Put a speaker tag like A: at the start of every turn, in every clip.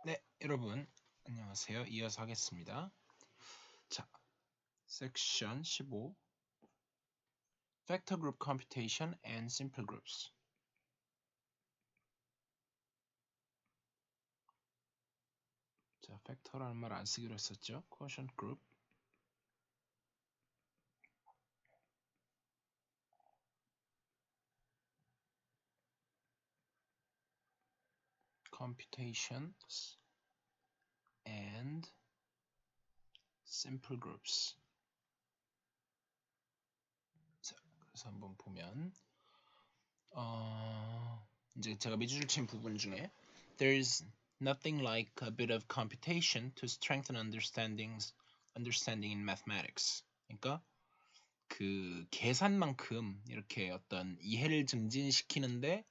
A: 네, 여러분 안녕하세요. 이어서 하겠습니다. 자, 섹션 15 Factor Group Computation and Simple Groups. 자, 팩터라는 말 안 쓰기로 했었죠. Quotient Group. Computations and Simple Groups. 자, 그래서 한번 보면 이제 제가 밑줄 친 부분 중에 There's nothing like a bit of computation to strengthen understanding in mathematics. 그러니까 그 계산만큼 이렇게 어떤 이해를 증진시키는데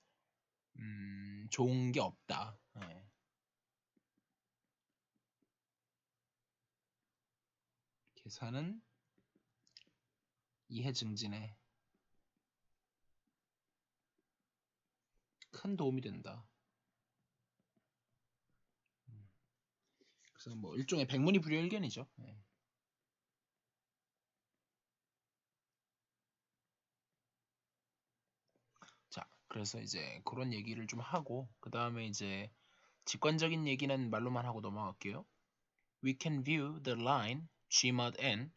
A: 좋은 게 없다. 예. 계산은 이해 증진에 큰 도움이 된다. 그래서 뭐 일종의 백문이불여일견이죠. 예. 자, 그래서 이제 그런 얘기를 좀 하고 그 다음에 이제 직관적인 얘기는 말로만 하고 넘어갈게요. We can view the line G mod n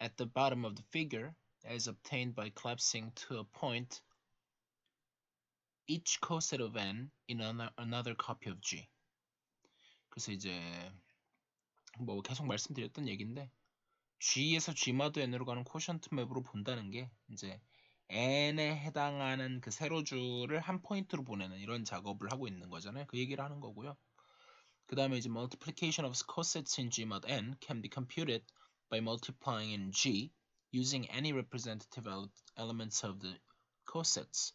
A: at the bottom of the figure as obtained by collapsing to a point each coset of n in another copy of G. 그래서 이제 뭐 계속 말씀드렸던 얘기인데 G에서 G mod n으로 가는 코션트 맵으로 본다는 게 이제 n에 해당하는 그 세로줄을 한 포인트로 보내는 이런 작업을 하고 있는 거잖아요. 그 얘기를 하는 거고요. 그 다음에 이제 multiplication of cosets in G mod n can be computed by multiplying in G using any representative elements of the cosets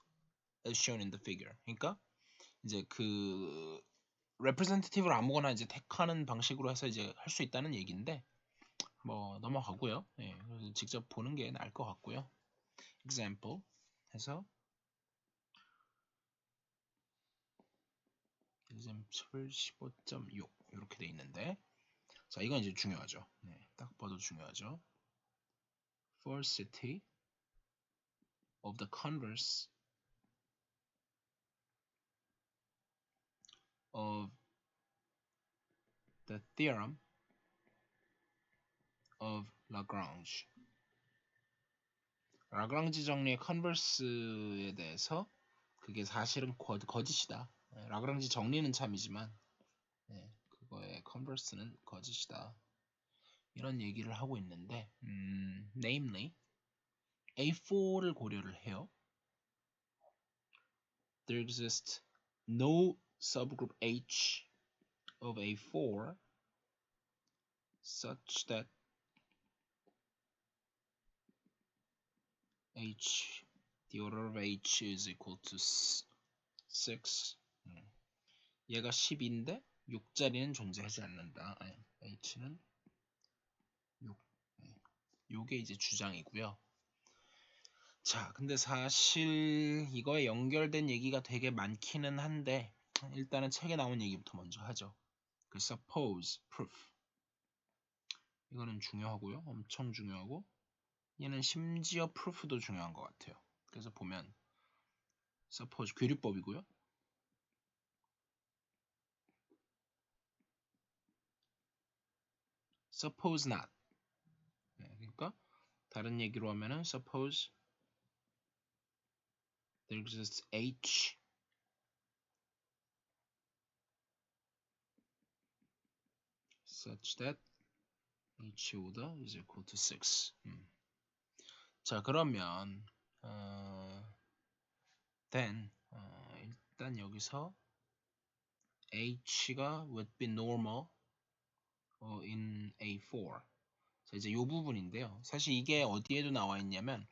A: as shown in the figure. 그러니까 이제 그 representative를 아무거나 이제 택하는 방식으로 해서 이제 할 수 있다는 얘기인데 뭐 넘어가고요. 예, 직접 보는 게 나을 것 같고요. example 해서 example 15.6 이렇게 돼 있는데 자 이건 이제 중요하죠. 네, 딱 봐도 중요하죠. For city of the converse of the theorem of Lagrange. 라그랑지 정리의 컨버스에 대해서 그게 사실은 거짓이다. 라그랑지 정리는 참이지만 그거의 컨버스는 거짓이다. 이런 얘기를 하고 있는데 namely A4를 고려를 해요. There exists no subgroup H of A4 such that H, the order of H is equal to 6. 얘가 10인데 6자리는 존재하지 않는다. H는 6. 요게 이제 주장이고요. 자, 근데 사실 이거에 연결된 얘기가 되게 많기는 한데 일단은 책에 나온 얘기부터 먼저 하죠. 그 suppose, proof. 이거는 중요하고요. 엄청 중요하고 얘는 심지어 proof도 중요한 것 같아요. 그래서 보면 suppose 귀류법이고요. suppose not. 그러니까 다른 얘기로 하면은 suppose there exists H such that H order is equal to 6. 자, 그러면 then 일단 여기서 H가 would be normal in A4. 자, 이제 이 부분인데요. 사실 이게 어디에도 나와 있냐면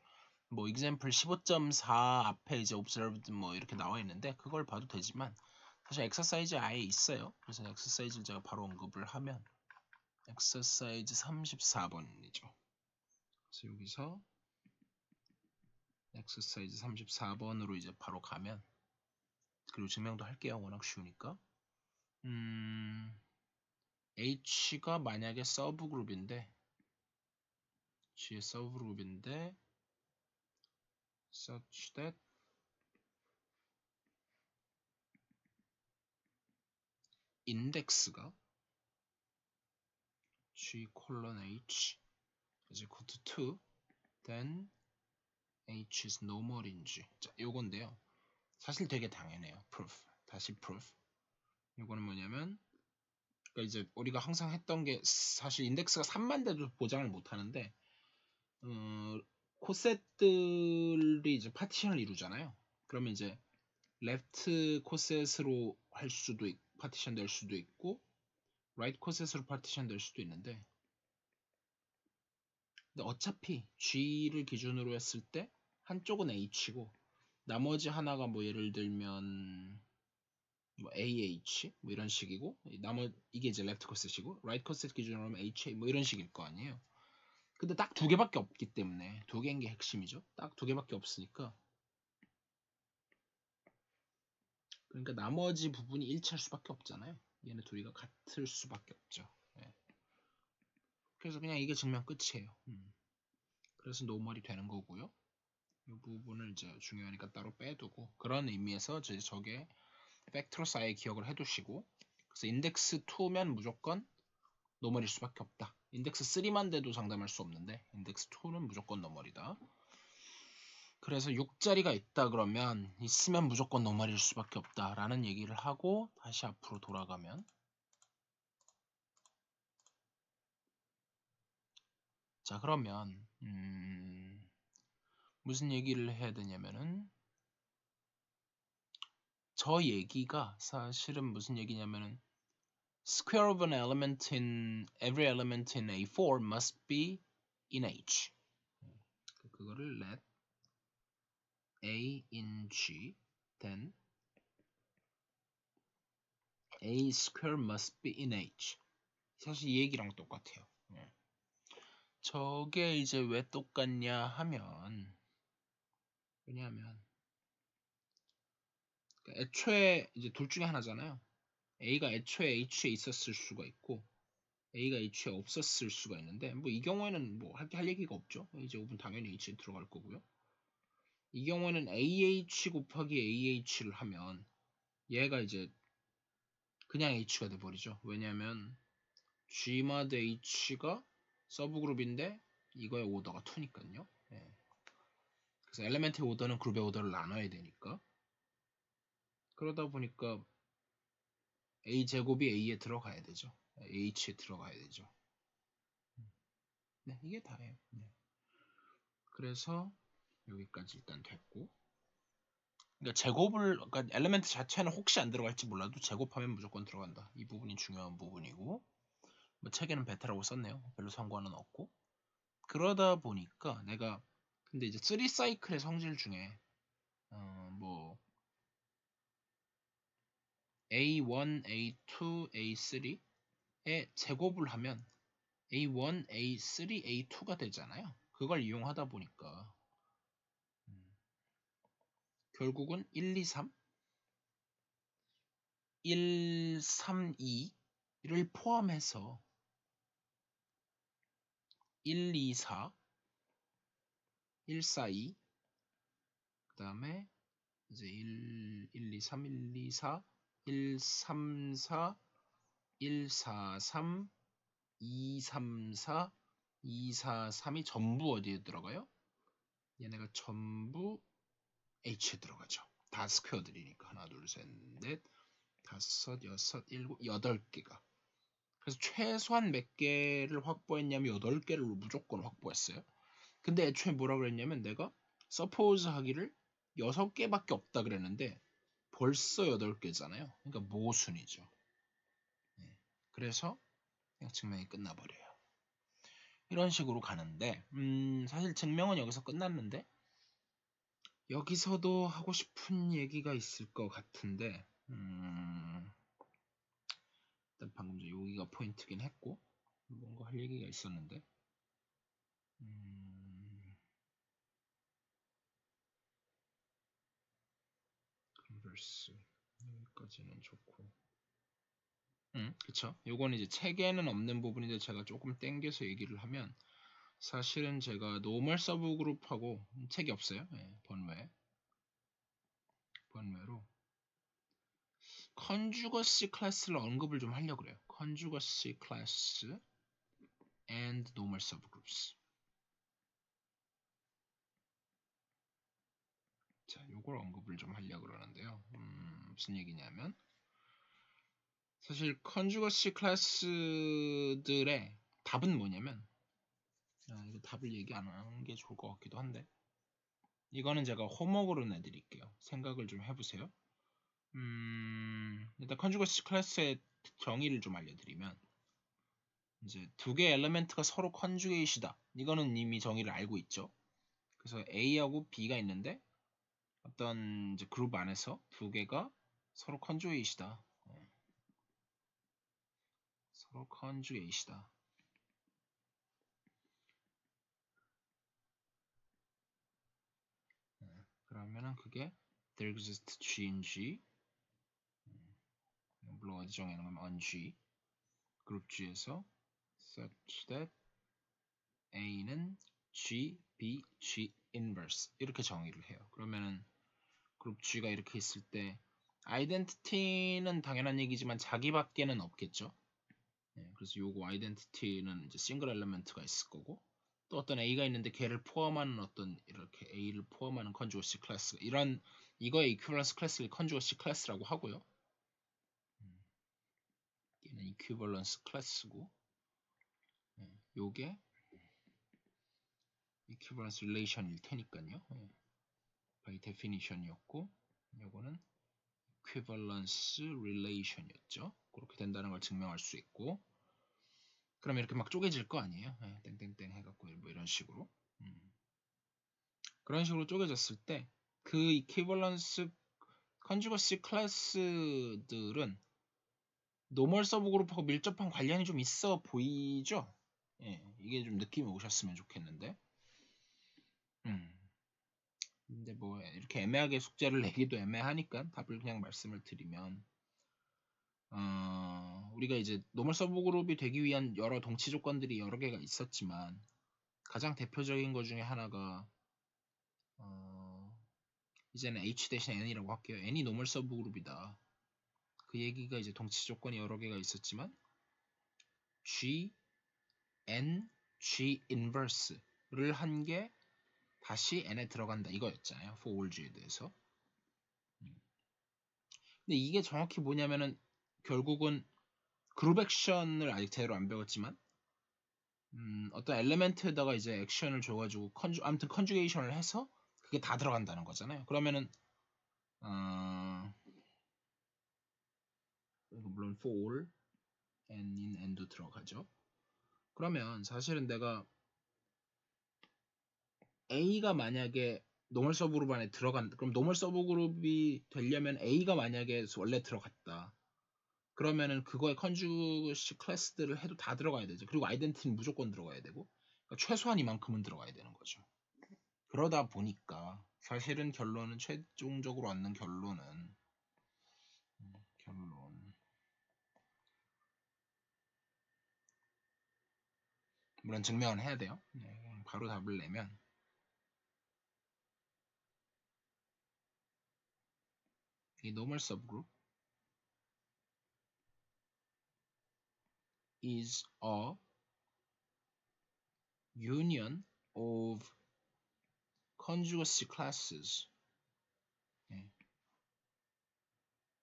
A: 뭐 example 15.4 앞에 이제 observed 뭐 이렇게 나와 있는데 그걸 봐도 되지만 사실 exercise 아예 있어요. 그래서 exercise를 제가 바로 언급을 하면 exercise 34번이죠. 그래서 여기서 exercise 34번으로 이제 바로 가면 그리고 증명도 할게요. 워낙 쉬우니까. H가 만약에 서브 그룹인데 G의 서브 그룹인데 such that 인덱스가 G 콜론 H is equal to 2 then H is normal인지. 자, 요건데요. 사실 되게 당연해요. proof. 다시 proof. 요거는 뭐냐면 그러니까 이제 우리가 항상 했던 게 사실 인덱스가 3만 대도 보장을 못 하는데 코셋들이 이제 파티션을 이루잖아요. 그러면 이제 레프트 코셋으로 할 수도 파티션 될 수도 있고 라이트 코셋으로 파티션 될 수도 있는데 근데 어차피 G를 기준으로 했을 때 한쪽은 H고 나머지 하나가 뭐 예를 들면 뭐 AH 뭐 이런 식이고 이게 이제 레프트 코셋이고 라이트 코셋 기준으로 하면 HA 뭐 이런 식일 거 아니에요. 근데 딱 두 개밖에 없기 때문에 두 개인 게 핵심이죠. 딱 두 개밖에 없으니까 그러니까 나머지 부분이 일치할 수밖에 없잖아요. 얘네 둘이가 같을 수밖에 없죠. 네. 그래서 그냥 이게 증명 끝이에요. 그래서 노멀이 되는 거고요. 이 부분을 이제 중요하니까 따로 빼두고 그런 의미에서 저게 팩트로 쌓여 기억을 해두시고 그래서 인덱스 2면 무조건 노멀일 수밖에 없다. 인덱스 3만 돼도 장담할 수 없는데 인덱스 2는 무조건 노멀이다. 그래서 6자리가 있다 그러면 있으면 무조건 노멀일 수밖에 없다 라는 얘기를 하고 다시 앞으로 돌아가면 자 그러면 무슨 얘기를 해야 되냐면은 저 얘기가 사실은 무슨 얘기냐면은 square of an element in every element in A4 must be in H. 그거를 let A in G then A square must be in H. 사실 이 얘기랑 똑같아요. 저게 이제 왜 똑같냐 하면 왜냐하면 그러니까 애초에 이제 둘 중에 하나잖아요. A가 애초에 H에 있었을 수가 있고 A가 H에 없었을 수가 있는데 뭐 이 경우에는 뭐 할 얘기가 없죠. 이제 5분 당연히 H에 들어갈 거고요. 이 경우에는 AH 곱하기 AH를 하면 얘가 이제 그냥 H가 돼버리죠. 왜냐면 G마드 H가 서브그룹인데 이거의 오더가 2니까요. 네. 그래서 엘리멘트의 오더는 그룹의 오더를 나눠야 되니까 그러다 보니까 A제곱이 A에 들어가야 되죠. H에 들어가야 되죠. 네, 이게 다예요. 네. 그래서 여기까지 일단 됐고 그러니까 제곱을 그러니까 엘리멘트 자체는 혹시 안 들어갈지 몰라도 제곱하면 무조건 들어간다. 이 부분이 중요한 부분이고 뭐 책에는 베타라고 썼네요. 별로 상관은 없고 그러다 보니까 내가 근데 이제 3사이클의 성질 중에 뭐 A1, A2, A3에 제곱을 하면 A1, A3, A2가 되잖아요. 그걸 이용하다 보니까 결국은 1, 2, 3, 1, 3, 2를 포함해서 1, 2, 4, 1, 4, 2, 그 다음에 이제 1, 2, 3, 1, 2, 4, 1, 3, 4, 1, 4, 3, 2, 3, 4, 2, 4, 3이 전부 어디에 들어가요? 얘네가 전부 H에 들어가죠. 다 스퀘어들이니까 하나, 둘, 셋, 넷, 다섯, 여섯, 일곱, 여덟 개가. 그래서 최소한 몇 개를 확보했냐면 8개를 무조건 확보했어요. 근데 애초에 뭐라 그랬냐면 내가 서포즈 하기를 6개밖에 없다 그랬는데 벌써 8개잖아요. 그러니까 모순이죠. 네. 그래서 그냥 증명이 끝나버려요. 이런 식으로 가는데 사실 증명은 여기서 끝났는데 여기서도 하고 싶은 얘기가 있을 것 같은데 일단 방금 전 여기가 포인트긴 했고 뭔가 할 얘기가 있었는데 컨버스 여기까지는 좋고 그쵸. 요거는 이제 책에는 없는 부분인데 제가 조금 땡겨서 얘기를 하면 사실은 제가 노멀 서브 그룹하고 책이 없어요. 예, 번외로 컨주거시 클래스를 언급을 좀 하려고 그래요. 컨주거시 클래스 and normal subgroups. 자, 요걸 언급을 좀 하려고 그러는데요. 무슨 얘기냐면 사실 컨주거시 클래스들의 답은 뭐냐면 이거 답을 얘기 안 하는 게 좋을 것 같기도 한데 이거는 제가 홈워크로 내드릴게요. 생각을 좀 해보세요. 일단 컨주거시 클래스의 정의를 좀 알려드리면 이제 두 개의 엘리멘트가 서로 컨주게이시다. 이거는 이미 정의를 알고 있죠. 그래서 A하고 B가 있는데 어떤 이제 그룹 안에서 두 개가 서로 컨주게이시다. 서로 컨주게이시다. 그러면은 그게 there exists G in G. 물론 어디 정의하는 거면 on G. 그룹 G에서 such that A는 G, B, G inverse 이렇게 정의를 해요. 그러면은 그룹 G가 이렇게 있을 때 아이덴티티는 당연한 얘기지만 자기밖에는 없겠죠. 그래서 요거 아이덴티티는 이제 싱글 엘리먼트가 있을 거고 또 어떤 A가 있는데 걔를 포함하는 어떤 이렇게 A를 포함하는 컨주거시 클래스 이거의 이퀴벌런스 클래스를 컨주거시 클래스라고 하고요. 얘는 이퀴벌런스 클래스고 요게 이퀴벌런스 릴레이션일 테니까요. by definition이었고 요거는 equivalence relation이었죠. 그렇게 된다는 걸 증명할 수 있고 그럼 이렇게 막 쪼개질 거 아니에요. 땡땡땡 해갖고 뭐 이런 식으로 그런 식으로 쪼개졌을 때 그 equivalence conjugacy 클래스들은 노멀 서브 그룹하고 밀접한 관련이 좀 있어 보이죠? 이게 좀 느낌이 오셨으면 좋겠는데 근데 뭐 이렇게 애매하게 숙제를 내기도 애매하니까 답을 그냥 말씀을 드리면 우리가 이제 노멀 서브 그룹이 되기 위한 여러 동치 조건들이 여러 개가 있었지만 가장 대표적인 것 중에 하나가 이제는 H 대신 N이라고 할게요. N이 노멀 서브 그룹이다. 그 얘기가 이제 동치 조건이 여러 개가 있었지만 G, N, G inverse를 한 게 다시 N에 들어간다 이거였잖아요. for all G에 대해서. 근데 이게 정확히 뭐냐면은 결국은 그룹 액션을 아직 제대로 안 배웠지만 어떤 엘리멘트에다가 이제 액션을 줘가지고 아무튼 컨주게이션을 해서 그게 다 들어간다는 거잖아요. 그러면은 물론 for all, and in and도 들어가죠. 그러면 사실은 내가 A가 만약에 노멀 서브 그룹 안에 그럼 노멀 서브 그룹이 되려면 A가 만약에 원래 들어갔다. 그러면은 그거의 컨주거시 클래스들을 해도 다 들어가야 되죠. 그리고 아이덴티티는 무조건 들어가야 되고 그러니까 최소한 이만큼은 들어가야 되는 거죠. 그러다 보니까 사실은 최종적으로 얻는 결론 물론 증명은 해야 돼요. 바로 답을 내면 이 normal subgroup is a union of conjugacy classes.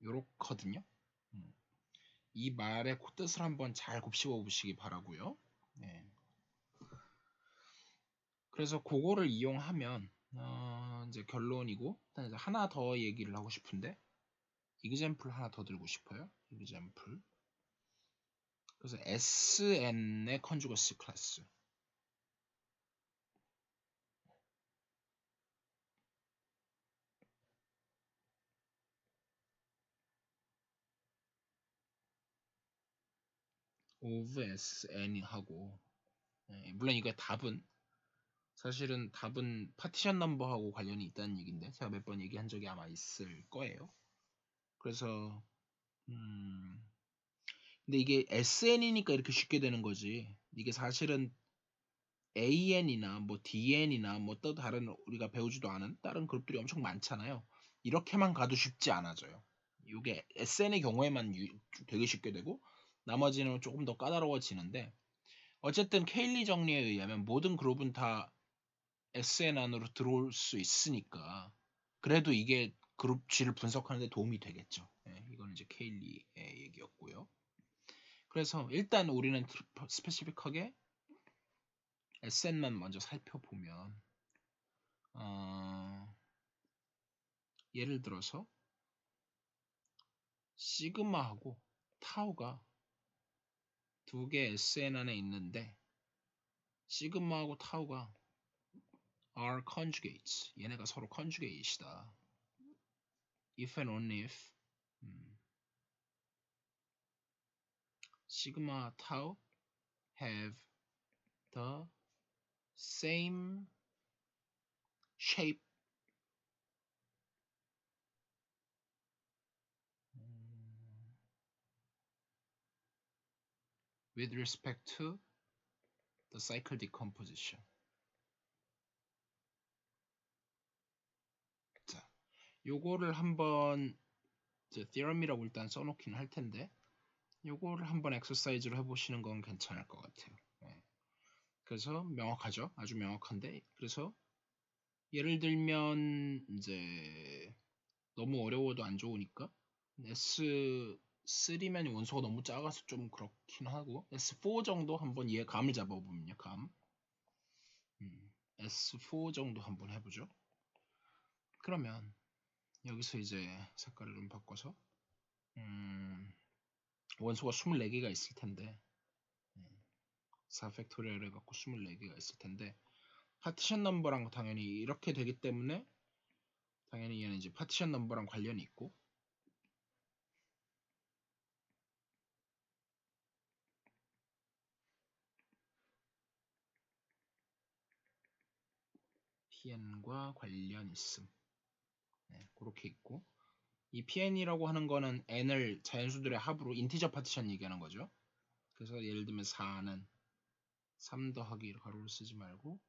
A: 요렇거든요. 이 말의 뜻을 한번 잘 곱씹어 보시기 바라고요. 그래서 그거를 이용하면 이제 결론이고 일단 이제 하나 더 얘기를 하고 싶은데 example 하나 더 들고 싶어요. example. 그래서 SN의 conjugacy class. of SN 하고 물론 이거 사실은 답은 파티션 넘버하고 관련이 있다는 얘기인데 제가 몇 번 얘기한 적이 아마 있을 거예요. 그래서 근데 이게 SN이니까 이렇게 쉽게 되는 거지. 이게 사실은 AN이나 뭐 DN이나 뭐 또 다른 우리가 배우지도 않은 다른 그룹들이 엄청 많잖아요. 이렇게만 가도 쉽지 않아져요. 이게 SN의 경우에만 되게 쉽게 되고 나머지는 조금 더 까다로워지는데 어쨌든 케일리 정리에 의하면 모든 그룹은 다 SN 안으로 들어올 수 있으니까 그래도 이게 그룹 G를 분석하는 데 도움이 되겠죠. 네, 이건 이제 케일리의 얘기였고요. 그래서 일단 우리는 스페시픽하게 SN만 먼저 살펴보면 예를 들어서 시그마하고 타우가 두 개 SN 안에 있는데 시그마하고 타우가 are conjugates. 얘네가 서로 conjugate이다. If and only if sigma tau have the same shape with respect to the cycle decomposition. 자, 요거를 한번 theorem이라고 일단 써놓긴 할 텐데 요거를 한번 엑서사이즈로 해보시는 건 괜찮을 것 같아요. 네. 그래서 명확하죠? 아주 명확한데 그래서 예를 들면 이제 너무 어려워도 안 좋으니까 S3면 원소가 너무 작아서 좀 그렇긴 하고 S4 정도 한번 얘 감을 잡아보면요. 감 S4 정도 한번 해보죠. 그러면 여기서 이제 색깔을 좀 바꿔서 원소가 24개가 있을 텐데 4팩토리얼 해갖고 24개가 있을 텐데 파티션 넘버랑 당연히 이렇게 되기 때문에 당연히 얘는 이제 파티션 넘버랑 관련이 있고 PN과 관련 있음. 네, 그렇게 있고 이 PN이라고 하는 거는 n을 자연수들의 합으로 인티저 파티션 얘기하는 거죠. 그래서 예를 들면 4는 3 더하기 1 가로를 쓰지 말고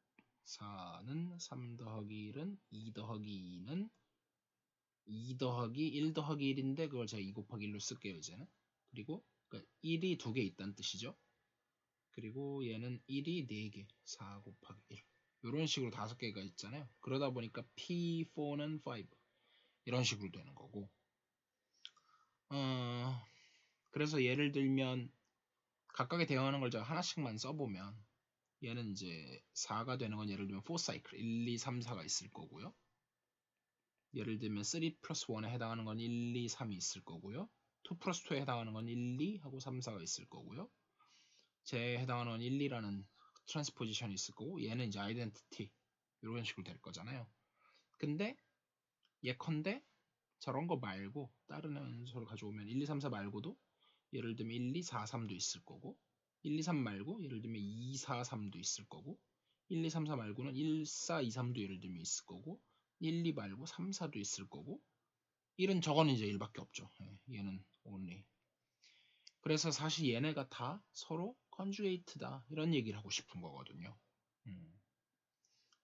A: 4는 3 더하기 1은 2 더하기 2는 2 더하기 1 더하기 1인데 그걸 제가 2 곱하기 1로 쓸게요 이제는. 그리고 그러니까 1이 2개 있다는 뜻이죠. 그리고 얘는 1이 4개 4 곱하기 1 이런 식으로 5개가 있잖아요. 그러다 보니까 P4는 5 이런 식으로 되는 거고 그래서 예를 들면 각각에 대응하는 걸 제가 하나씩만 써보면 얘는 이제 4가 되는 건 예를 들면 4사이클 1, 2, 3, 4가 있을 거고요. 예를 들면 3 플러스 1에 해당하는 건 1, 2, 3이 있을 거고요. 2 플러스 2에 해당하는 건 1, 2 하고 3, 4가 있을 거고요. 쟤에 해당하는 건 1, 2라는 트랜스포지션이 있을 거고 얘는 이제 아이덴티티 이런 식으로 될 거잖아요. 근데 예컨대 저런 거 말고 다른 원소를 가져오면 1, 2, 3, 4 말고도 예를 들면 1, 2, 4, 3도 있을 거고 1, 2, 3 말고 예를 들면 2, 4, 3도 있을 거고 1, 2, 3, 4 말고는 1, 4, 2, 3도 예를 들면 있을 거고 1, 2 말고 3, 4도 있을 거고 1은 저거는 이제 1밖에 없죠. 얘는 only. 그래서 사실 얘네가 다 서로 conjugate다 이런 얘기를 하고 싶은 거거든요.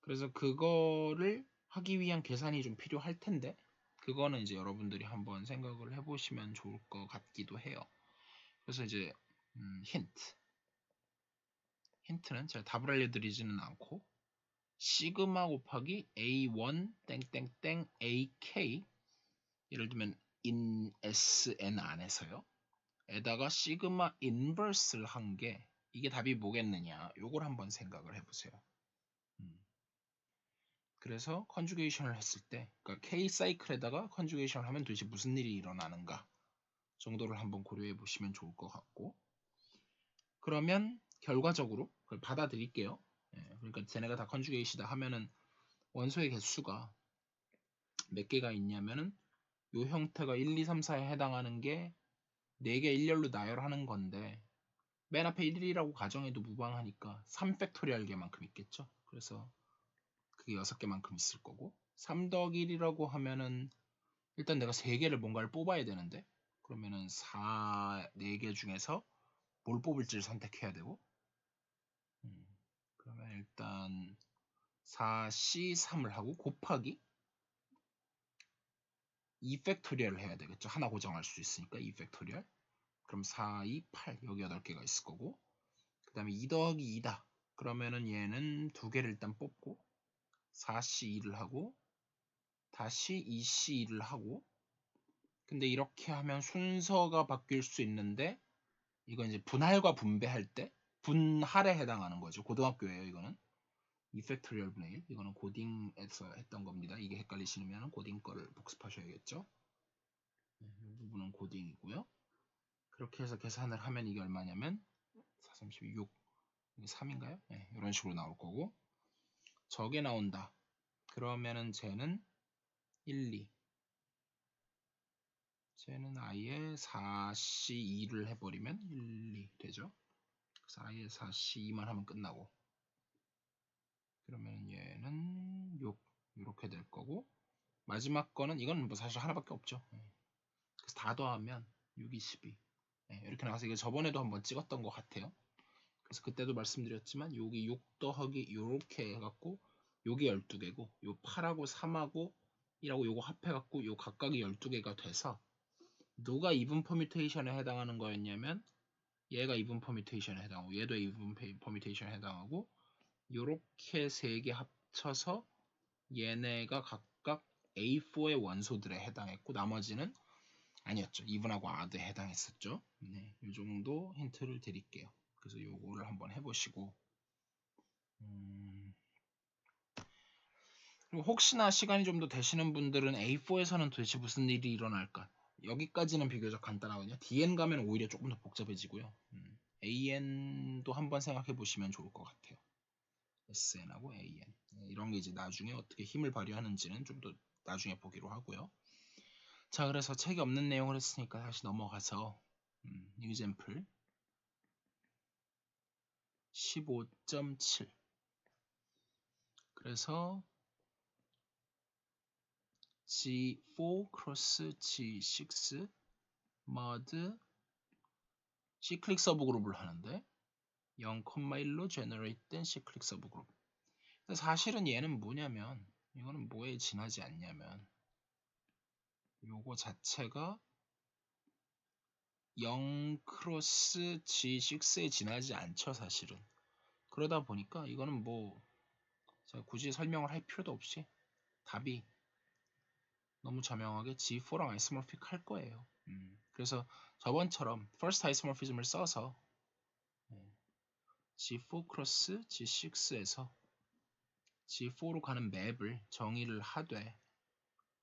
A: 그래서 그거를 하기 위한 계산이 좀 필요할 텐데 그거는 이제 여러분들이 한번 생각을 해보시면 좋을 것 같기도 해요. 그래서 이제 힌트는 제가 답을 알려드리지는 않고 시그마 곱하기 A1 땡땡땡 AK 예를 들면 in SN 안에서요. 에다가 시그마 인버스를 한 게 이게 답이 뭐겠느냐 요걸 한번 생각을 해보세요. 그래서 컨주게이션을 했을 때 그러니까 K 사이클에다가 컨주게이션을 하면 도대체 무슨 일이 일어나는가 정도를 한번 고려해 보시면 좋을 것 같고 그러면 결과적으로 그걸 받아들일게요. 그러니까 쟤네가 다 컨주게이시다 하면은 원소의 개수가 몇 개가 있냐면은 요 형태가 1, 2, 3, 4에 해당하는 게 4개 일렬로 나열하는 건데 맨 앞에 1이라고 가정해도 무방하니까 3팩토리얼 개만큼 있겠죠. 그래서 그게 6개만큼 있을 거고 3 더하기 1이라고 하면은 일단 내가 3개를 뭔가를 뽑아야 되는데 그러면은 4개 중에서 뭘 뽑을지를 선택해야 되고 그러면 일단 4C3을 하고 곱하기 2팩토리얼을 해야 되겠죠. 하나 고정할 수 있으니까 2팩토리얼. 그럼 4, 2, 8 여기 8개가 있을 거고 그 다음에 2 더하기 2다. 그러면은 얘는 2개를 일단 뽑고 4C2를 하고 다시 2C2를 하고 근데 이렇게 하면 순서가 바뀔 수 있는데 이건 이제 분할과 분배할 때 분할에 해당하는 거죠. 고등학교예요 이거는. 2팩토리얼 분의 1 이거는 고딩에서 했던 겁니다. 이게 헷갈리시면 고딩 거를 복습하셔야겠죠. 이 부분은 고딩이고요. 그렇게 해서 계산을 하면 이게 얼마냐면 4, 36 3인가요? 네, 이런 식으로 나올 거고 저게 나온다. 그러면은 쟤는 1, 2 쟤는 아예 4C2를 해버리면 1, 2 되죠. 그래서 아예 4C2만 하면 끝나고 그러면 얘는 6 이렇게 될 거고 마지막 거는 이건 뭐 사실 하나밖에 없죠. 그래서 다 더하면 6, 2, 12 이렇게 나와서 이게 저번에도 한번 찍었던 것 같아요. 그래서 그때도 말씀드렸지만 여기 6 더하기 이렇게 해갖고 요게 12개고 요 8하고 3하고 1하고 요거 합해갖고 요 각각이 12개가 돼서 누가 이분 퍼뮤테이션에 해당하는 거였냐면 얘가 이분 퍼뮤테이션에 해당하고 얘도 이분 퍼뮤테이션에 해당하고 요렇게 3개 합쳐서 얘네가 각각 A4의 원소들에 해당했고 나머지는 아니었죠. 이분하고 아드에 해당했었죠. 네, 이 정도 힌트를 드릴게요. 그래서 요거를 한번 해보시고 그리고 혹시나 시간이 좀 더 되시는 분들은 A4에서는 도대체 무슨 일이 일어날까? 여기까지는 비교적 간단하거든요. DN 가면 오히려 조금 더 복잡해지고요. AN도 한번 생각해 보시면 좋을 것 같아요. SN하고 AN 이런 게 이제 나중에 어떻게 힘을 발휘하는지는 좀 더 나중에 보기로 하고요. 자, 그래서 책이 없는 내용을 했으니까 다시 넘어가서 example 15.7 그래서 G4 크로스 G6 mod C클릭 서브그룹을 하는데 0,1로 제너레이트된 C클릭 서브그룹. 사실은 얘는 뭐냐면 이거는 뭐에 지나지 않냐면 요거 자체가 0 크로스 G6에 지나지 않죠 사실은. 그러다 보니까 이거는 뭐 제가 굳이 설명을 할 필요도 없이 답이 너무 자명하게 G4랑 아이소모픽 할 거예요. 그래서 저번처럼 first isomorphism을 써서 G4 크로스 G6에서 G4로 가는 맵을 정의를 하되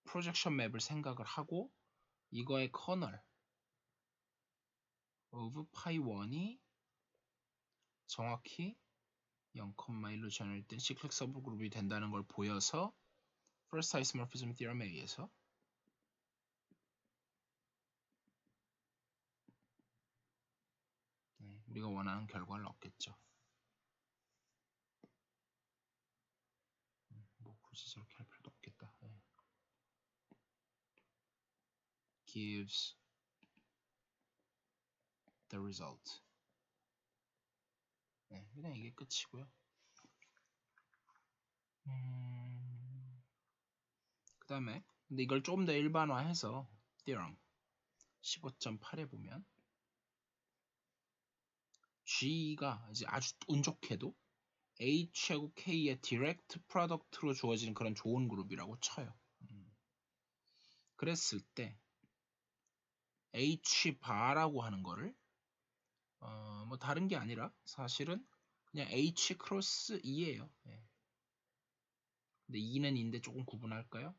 A: 프로젝션 맵을 생각을 하고 이거의 커널 of pi 1이 정확히 0,1로 제너레이트된 시클릭 서브그룹이 된다는 걸 보여서 first isomorphism theorem에 의해서 우리가 원하는 결과를 얻겠죠. 뭐 굳이 저렇게 할 필요도 없겠다. gives the result. 그냥 이게 끝이고요. 그 다음에 근데 이걸 좀 더 일반화해서 theorem 15.8에 보면 G가 이제 아주 운 좋게도 H하고 K의 디렉트 프로덕트로 주어지는 그런 좋은 그룹이라고 쳐요. 그랬을 때 H 바라고 하는 거를 뭐 다른 게 아니라 사실은 그냥 H 크로스 2예요. 근데 2는 2인데 조금 구분할까요?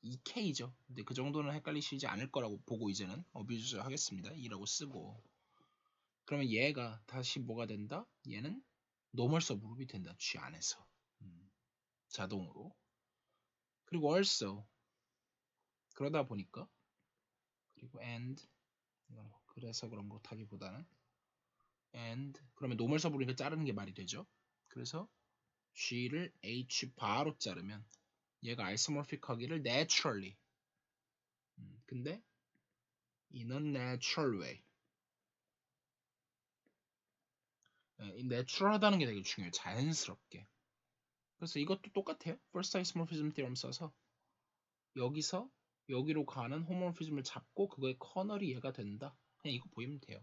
A: 2K죠. 근데 그 정도는 헷갈리시지 않을 거라고 보고 이제는 어뷰즈 하겠습니다. 2라고 쓰고 그러면 얘가 다시 뭐가 된다? 얘는 노멀 서브그룹이 된다. G 안에서 자동으로. 그리고 also 그러다 보니까 그리고 and 그래서 그런 것하기보다는 and 그러면 노멀 서브그룹이니까 자르는 게 말이 되죠. 그래서 G를 H 바로 자르면 얘가 아이소모픽하기를 naturally 근데 in a natural way. 이 내추럴하다는 게 되게 중요해요. 자연스럽게. 그래서 이것도 똑같아요. first isomorphism theorem 써서 여기서 여기로 가는 홈모피즘을 잡고 그거의 커널이 얘가 된다. 그냥 이거 보이면 돼요.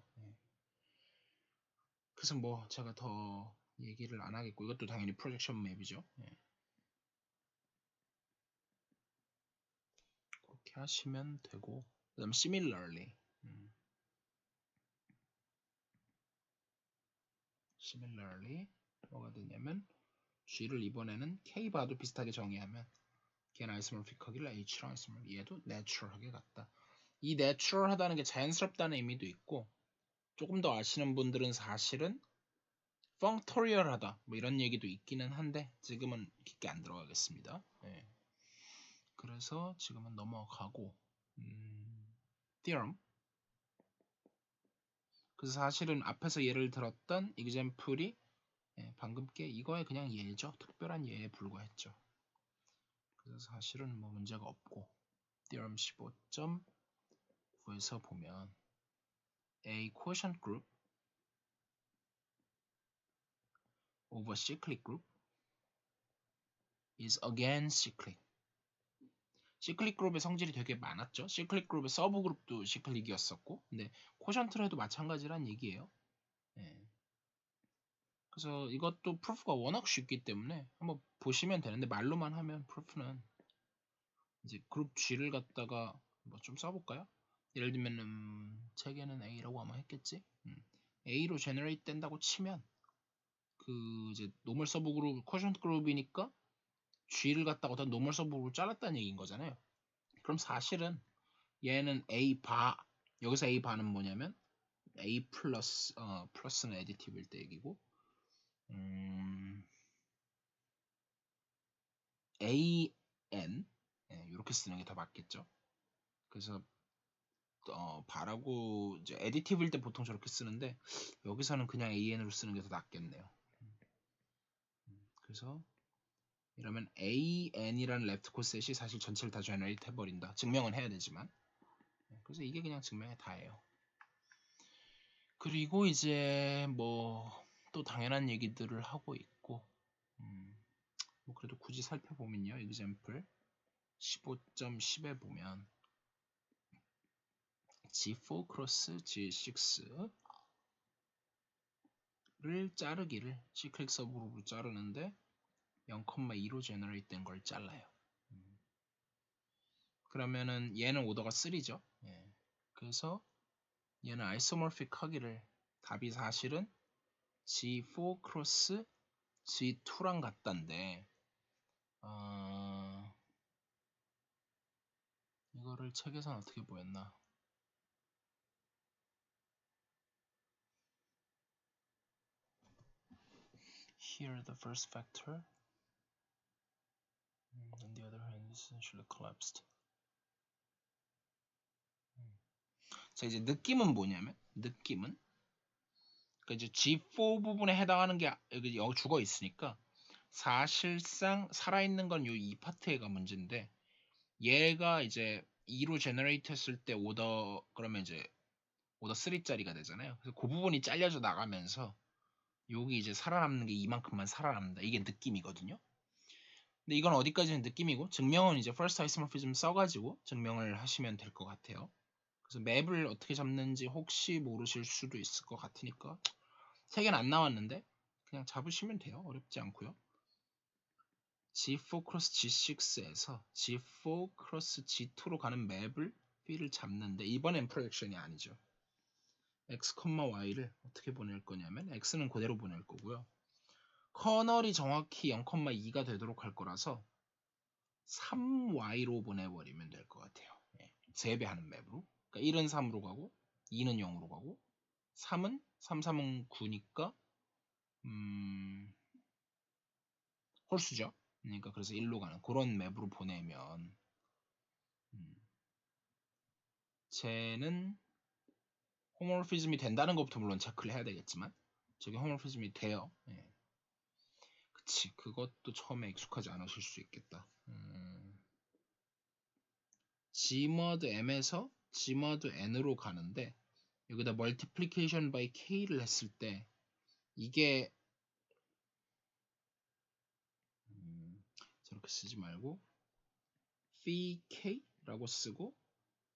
A: 그래서 뭐 제가 더 얘기를 안 하겠고 이것도 당연히 프로젝션 맵이죠. 그렇게 하시면 되고 그 다음 similarly 뭐가 되냐면 G를 이번에는 K바도 비슷하게 정의하면 걔는 아이소모픽하기를 H랑 아이소모픽 얘도 내추럴하게 같다. 이 내추럴하다는 게 자연스럽다는 의미도 있고 조금 더 아시는 분들은 사실은 펑토리얼하다 뭐 이런 얘기도 있기는 한데 지금은 깊게 안 들어가겠습니다. 그래서 지금은 넘어가고 theorem. 그래서 사실은 앞에서 예를 들었던 example이 방금 게 이거에 그냥 예죠. 특별한 예에 불과했죠. 그래서 사실은 뭐 문제가 없고 theorem 15.9에서 보면 A quotient group over cyclic group is again cyclic. 시클릭 그룹의 성질이 되게 많았죠. 시클릭 그룹의 서브 그룹도 시클릭이었었고, 근데 코션트로 해도 마찬가지란 얘기예요. 그래서 이것도 프루프가 워낙 쉽기 때문에 한번 보시면 되는데 말로만 하면 프루프는 이제 그룹 G를 갖다가 뭐 좀 써볼까요? 예를 들면 책에는 A라고 아마 했겠지. A로 제너레이트 된다고 치면 그 이제 노멀 서브 그룹 코션트 그룹이니까 G를 갖다가 어떤 노멀 서브 그룹을 잘랐다는 얘기인 거잖아요. 그럼 사실은 얘는 A 바 여기서 A 바는 뭐냐면 A 플러스 플러스는 애디티브일 때 얘기고 AN 이렇게 쓰는 게 더 맞겠죠. 그래서 바라고 이제 애디티브일 때 보통 저렇게 쓰는데 여기서는 그냥 AN으로 쓰는 게 더 낫겠네요. 그래서 이러면 AN이라는 레프트 코셋이 사실 전체를 다 제너레이트 해버린다. 증명은 해야 되지만 그래서 이게 그냥 증명이 다예요. 그리고 이제 뭐 또 당연한 얘기들을 하고 있고 뭐 그래도 굳이 살펴보면요. example 15.10에 보면 G4 크로스 G6를 자르기를 시클릭 서브그룹으로 자르는데 0,2로 제너레이트 된 걸 잘라요. 그러면은 얘는 오더가 3죠. 그래서 얘는 아이소모픽 하기를 답이 사실은 G4 크로스 G2랑 같단데 이거를 책에선 어떻게 보였나? Here the first factor on the other hand is essentially collapsed. 자 이제 느낌은 뭐냐면 느낌은 그러니까 이제 G4 부분에 해당하는 게 여기 죽어 있으니까 사실상 살아있는 건 이 파트가 문제인데 얘가 이제 2로 제너레이트 했을 때 오더 그러면 이제 오더 3짜리가 되잖아요. 그래서 그 부분이 잘려져 나가면서 여기 이제 살아남는 게 이만큼만 살아남는다. 이게 느낌이거든요. 근데 이건 어디까지는 느낌이고 증명은 이제 first isomorphism 써가지고 증명을 하시면 될 것 같아요. 그래서 맵을 어떻게 잡는지 혹시 모르실 수도 있을 것 같으니까 책엔 안 나왔는데 그냥 잡으시면 돼요. 어렵지 않고요. G4 크로스 G6에서 G4 크로스 G2로 가는 맵을 B를 잡는데 이번엔 프로젝션이 아니죠. X, Y를 어떻게 보낼 거냐면 X는 그대로 보낼 거고요. 커널이 정확히 0,2가 되도록 할 거라서 3Y로 보내버리면 될 것 같아요. 3배 하는 맵으로. 그러니까 1은 3으로 가고 2는 0으로 가고 3은 3, 3은 9니까 홀수죠. 그러니까 그래서 1로 가는 그런 맵으로 보내면 쟤는 호모모피즘이 된다는 것부터 물론 체크를 해야 되겠지만 저게 호모모피즘이 돼요. 그치 그것도 처음에 익숙하지 않으실 수 있겠다. Gmod M에서 gmod n으로 가는데 여기다 multiplication by k를 했을 때 이게 저렇게 쓰지 말고 phi k라고 쓰고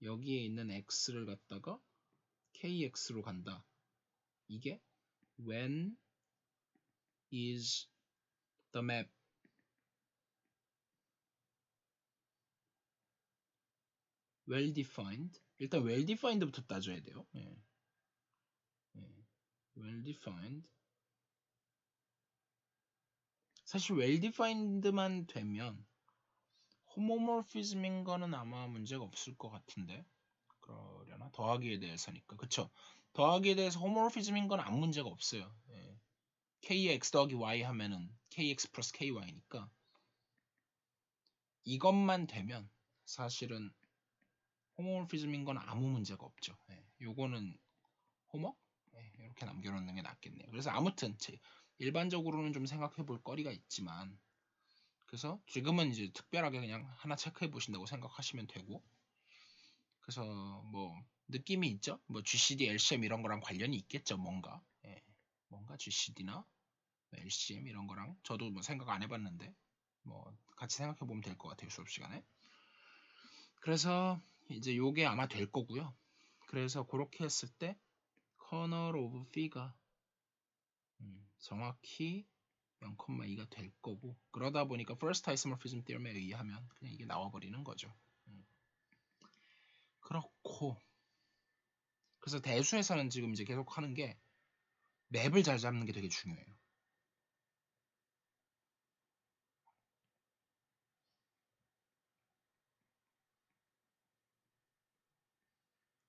A: 여기에 있는 x를 갖다가 kx로 간다. 이게 when is the map well defined. 일단 well defined부터 따져야 돼요. 예. well defined. 사실 well defined만 되면 호모모피즘인 거는 아마 문제가 없을 것 같은데 그러려나? 더하기에 대해서니까 그쵸? 더하기에 대해서 호모모피즘인 건 아무 문제가 없어요. 예. kx 더하기 y 하면은 kx 플러스 ky니까 이것만 되면 사실은 호모모피즘인 건 아무 문제가 없죠. 예. 요거는 호모? 예, 이렇게 남겨놓는 게 낫겠네요. 그래서 아무튼 일반적으로는 좀 생각해 볼 거리가 있지만 그래서 지금은 이제 특별하게 그냥 하나 체크해 보신다고 생각하시면 되고 그래서 뭐 느낌이 있죠? 뭐 GCD, LCM 이런 거랑 관련이 있겠죠, 뭔가. 예, 뭔가 GCD나 LCM 이런 거랑 저도 뭐 생각 안 해봤는데 뭐 같이 생각해 보면 될 것 같아요, 수업 시간에. 그래서 이제 요게 아마 될 거고요. 그래서 그렇게 했을 때 corner of p가 정확히 0,2가 될 거고 그러다 보니까 first isomorphism theorem에 의하면 그냥 이게 나와버리는 거죠. 그렇고 그래서 대수에서는 지금 이제 계속 하는 게 맵을 잘 잡는 게 되게 중요해요.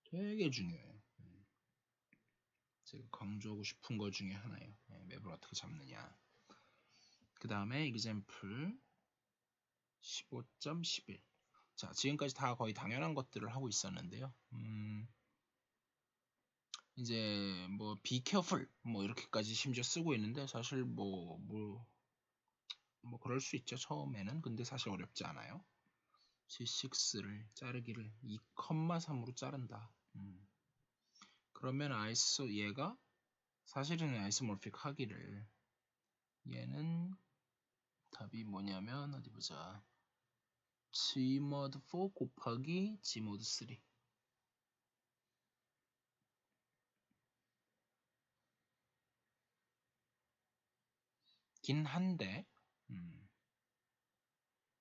A: 되게 중요해요. 제가 강조하고 싶은 것 중에 하나예요. 맵을 어떻게 잡느냐. 그 다음에 example 15.11. 자, 지금까지 다 거의 당연한 것들을 하고 있었는데요. 이제 뭐 be careful 뭐 이렇게까지 심지어 쓰고 있는데 사실 뭐 그럴 수 있죠 처음에는. 근데 사실 어렵지 않아요. G6를 자르기를 2,3으로 자른다. 그러면 얘가 사실은 아이소모픽 하기를 얘는 답이 뭐냐면 어디 보자. Gmod 4 곱하기 Gmod 3 긴 한데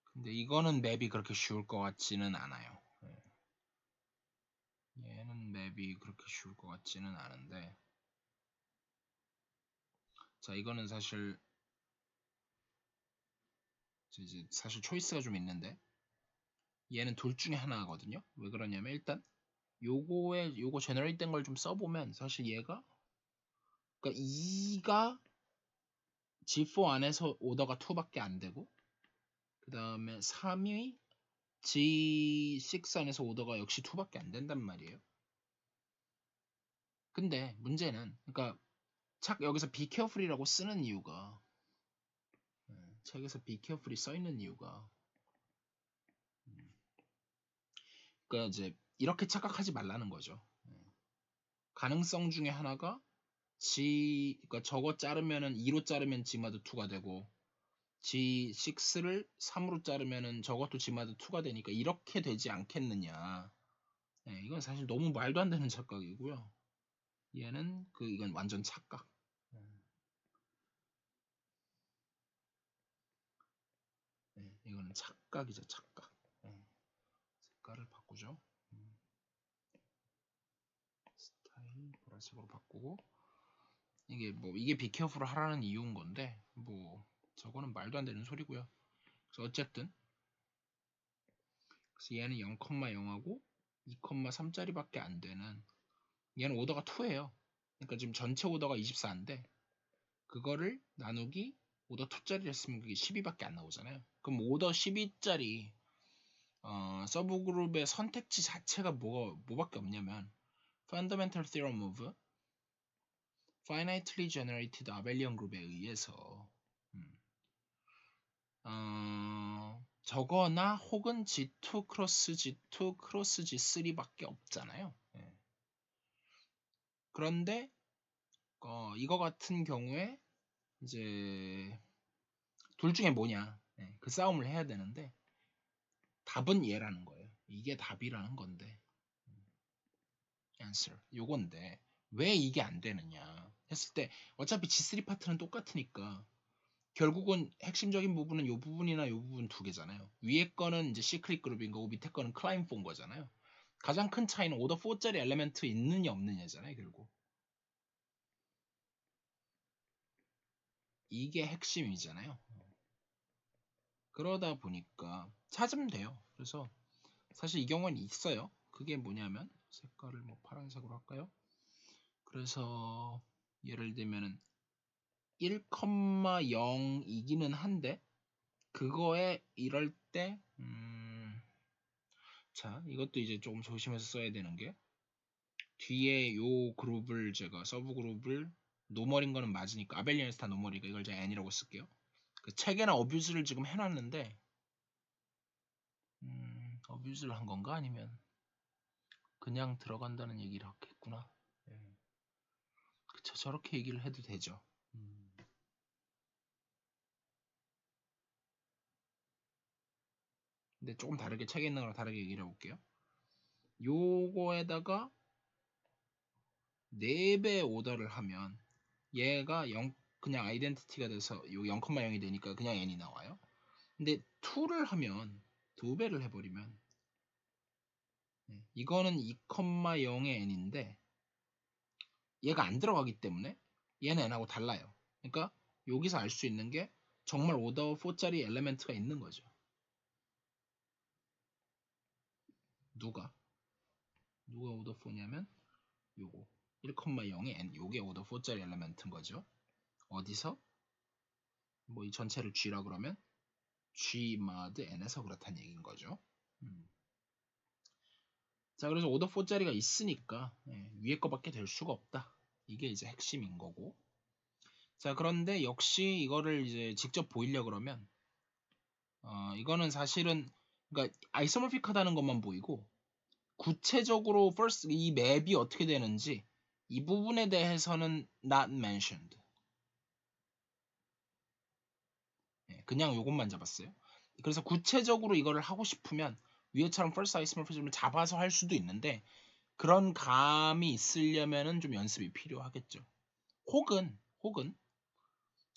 A: 근데 이거는 맵이 그렇게 쉬울 것 같지는 않아요. 얘는 맵이 그렇게 쉬울 것 같지는 않은데 자 이거는 사실 초이스가 좀 있는데 얘는 둘 중에 하나거든요. 왜 그러냐면 일단 요거 제너레이트 된 걸 좀 써보면 사실 얘가 그러니까 2가 G4 안에서 오더가 2밖에 안 되고 그 다음에 3이 G6 안에서 오더가 역시 2밖에 안 된단 말이에요. 근데 문제는 그러니까 여기서 be careful이라고 쓰는 이유가 책에서 be careful이 써 있는 이유가 그러니까 이제 이렇게 착각하지 말라는 거죠. 가능성 중에 하나가 그러니까 저거 자르면은 2로 자르면 G마드 2가 되고 G6를 3으로 자르면은 저것도 G마드 2가 되니까 이렇게 되지 않겠느냐. 네, 이건 사실 너무 말도 안 되는 착각이고요. 얘는 이건 완전 착각. 네, 이거는 착각이죠, 착각. 색깔을 바꾸죠. 스타일 보라색으로 바꾸고 이게 비케어풀을 하라는 이유인 건데 뭐 저거는 말도 안 되는 소리고요. 그래서 어쨌든 그래서 얘는 0,0하고 2,3짜리밖에 안 되는 얘는 오더가 2예요. 그러니까 지금 전체 오더가 24인데 그거를 나누기 오더 2짜리를 했으면 그게 12밖에 안 나오잖아요. 그럼 오더 12짜리 서브 그룹의 선택지 자체가 뭐밖에 없냐면 Fundamental Theorem of Finitely Generated Abelian Group에 의해서 저거나 혹은 G2 크로스 G2 크로스 G3밖에 없잖아요. 예. 그런데 이거 같은 경우에 이제 둘 중에 뭐냐, 예, 그 싸움을 해야 되는데 답은 얘라는 거예요. 이게 답이라는 건데, answer 요건데 왜 이게 안 되느냐 했을 때 어차피 G3 파트는 똑같으니까 결국은 핵심적인 부분은 요 부분이나 요 부분 두 개잖아요. 위에 거는 이제 시크릿 그룹인 거고 밑에 거는 클라임 폰 거잖아요. 가장 큰 차이는 오더 4짜리 엘리멘트 있느냐 없느냐잖아요. 결국 이게 핵심이잖아요. 그러다 보니까 찾으면 돼요. 그래서 사실 이 경우는 있어요. 그게 뭐냐면 색깔을 뭐 파란색으로 할까요? 그래서 예를 들면은 1,0이기는 한데 그거에 이럴 때 자, 이것도 이제 조금 조심해서 써야 되는 게 뒤에 요 그룹을 제가 서브 그룹을 노멀인 거는 맞으니까 아벨리언에서 다 노멀이니까 이걸 제가 n이라고 쓸게요. 그 체계나 어뷰즈를 지금 해놨는데 어뷰즈를 한 건가 아니면 그냥 들어간다는 얘기를 하겠구나. 예. 그쵸, 저렇게 얘기를 해도 되죠. 근데 조금 다르게 책에 있는 거랑 다르게 얘기를 해볼게요. 요거에다가 4배 오더를 하면 얘가 0 그냥 아이덴티티가 돼서 요 0,0이 되니까 그냥 n이 나와요. 근데 2를 하면 2배를 해버리면 이거는 2,0의 n인데 얘가 안 들어가기 때문에 얘는 n하고 달라요. 그러니까 여기서 알 수 있는 게 정말 오더 4짜리 엘리멘트가 있는 거죠. 누가 오더 4냐면 요거 1,0의 n 요게 오더 4짜리 엘리멘트인 거죠. 어디서? 뭐 이 전체를 g라 그러면 g mod n에서 그렇다는 얘기인 거죠. 자, 그래서 오더 4짜리가 있으니까 위에 거밖에 될 수가 없다. 이게 이제 핵심인 거고. 자, 그런데 역시 이거를 이제 직접 보이려 그러면 이거는 사실은 그러니까 아이소모픽하다는 것만 보이고 구체적으로 first 이 맵이 어떻게 되는지 이 부분에 대해서는 not mentioned. 그냥 요것만 잡았어요. 그래서 구체적으로 이거를 하고 싶으면 위에처럼 first isomorphism을 잡아서 할 수도 있는데 그런 감이 있으려면은 좀 연습이 필요하겠죠. 혹은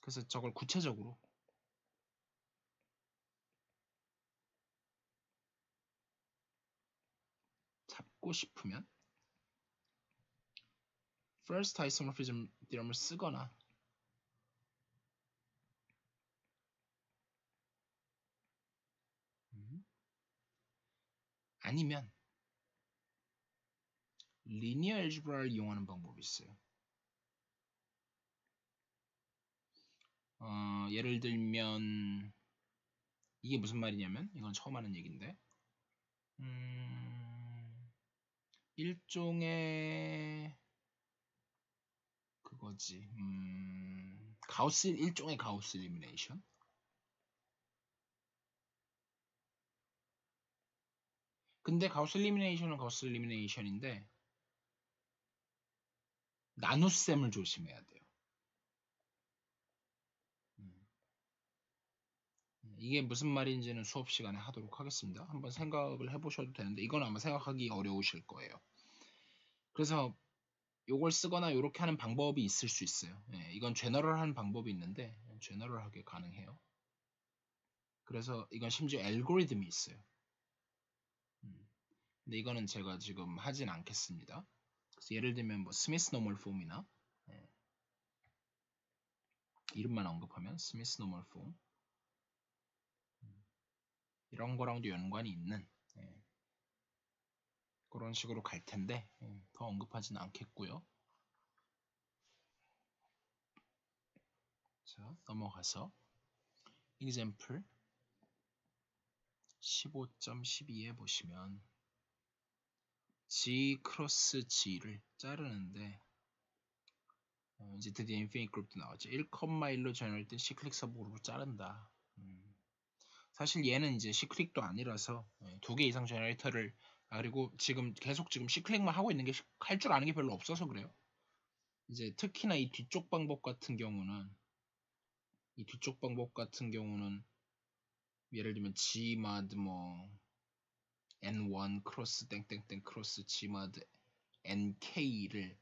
A: 그래서 저걸 구체적으로 잡고 싶으면 first isomorphism theorem을 쓰거나 아니면 리니어 알제브라를 이용하는 방법이 있어요. 예를 들면 이게 무슨 말이냐면 이건 처음 하는 얘기인데 일종의 그거지. 가우스 일종의 가우스 일리미네이션. 근데 가우스 일리미네이션은 가우스 일리미네이션인데 나눗셈을 조심해야 돼요. 이게 무슨 말인지는 수업 시간에 하도록 하겠습니다. 한번 생각을 해보셔도 되는데 이건 아마 생각하기 어려우실 거예요. 그래서 요걸 쓰거나 이렇게 하는 방법이 있을 수 있어요. 이건 제너럴한 방법이 있는데 제너럴하게 가능해요. 그래서 이건 심지어 알고리즘이 있어요. 근데 이거는 제가 지금 하진 않겠습니다. 그래서 예를 들면 뭐 스미스 노멀 폼이나 이름만 언급하면 스미스 노멀 폼 이런 거랑도 연관이 있는 그런 식으로 갈 텐데 더 언급하진 않겠고요. 자, 넘어가서 example 15.12에 보시면 G 크로스 G를 자르는데 이제 드디어 인피니트 그룹도 나왔죠. 1,1로 전할 때 시클릭 서브그룹을 자른다. 사실 얘는 이제 C클릭도 아니라서 2개 이상 제너레이터를 그리고 지금 계속 C클릭만 하고 있는 게 할 줄 아는 게 별로 없어서 그래요. 이제 특히나 이 뒤쪽 방법 같은 경우는 예를 들면 gmod 뭐 n1 크로스 땡땡땡 크로스 gmod nk를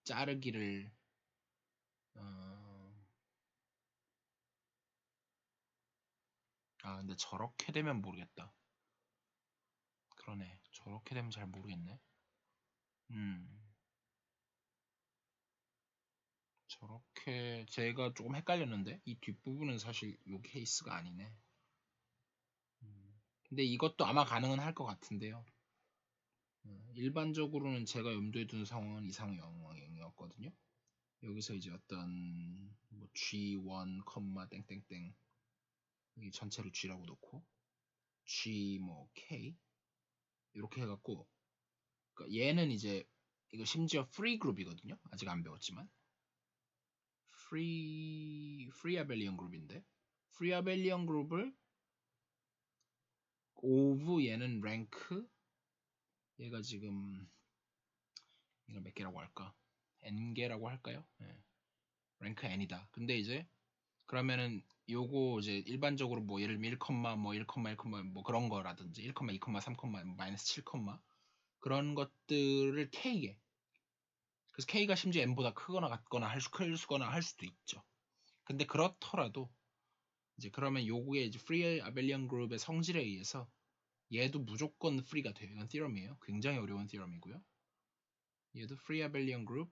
A: 자르기를 근데 저렇게 되면 모르겠다. 그러네. 저렇게 되면 잘 모르겠네. 저렇게 제가 조금 헷갈렸는데 이 뒷부분은 사실 요 케이스가 아니네. 근데 이것도 아마 가능은 할 것 같은데요. 일반적으로는 제가 염두에 둔 상황은 이상형이었거든요. 여기서 이제 어떤 뭐 G1, 땡땡땡 이 전체를 G라고 놓고 G 뭐 K 이렇게 해갖고 그러니까 얘는 이제 이거 심지어 free 그룹이거든요. 아직 안 배웠지만 free 아벨리언 그룹인데 free 아벨리언 그룹을 of 얘는 랭크 얘가 지금 이거 몇 개라고 할까? n개라고 할까요? 네. 랭크 n이다. 근데 이제 그러면은 요거 이제 일반적으로 뭐 예를 들면 1, 뭐 1, 1, 뭐 그런 거라든지 1, 2, 3, 마이너스 7, 그런 것들을 K에 그래서 K가 심지어 N보다 크거나 같거나 클 수도 있죠. 근데 그렇더라도 이제 그러면 요거의 이제 프리 아벨리언 그룹의 성질에 의해서 얘도 무조건 프리가 돼요. 이건 theorem이에요. 굉장히 어려운 theorem이고요. 얘도 free abelian group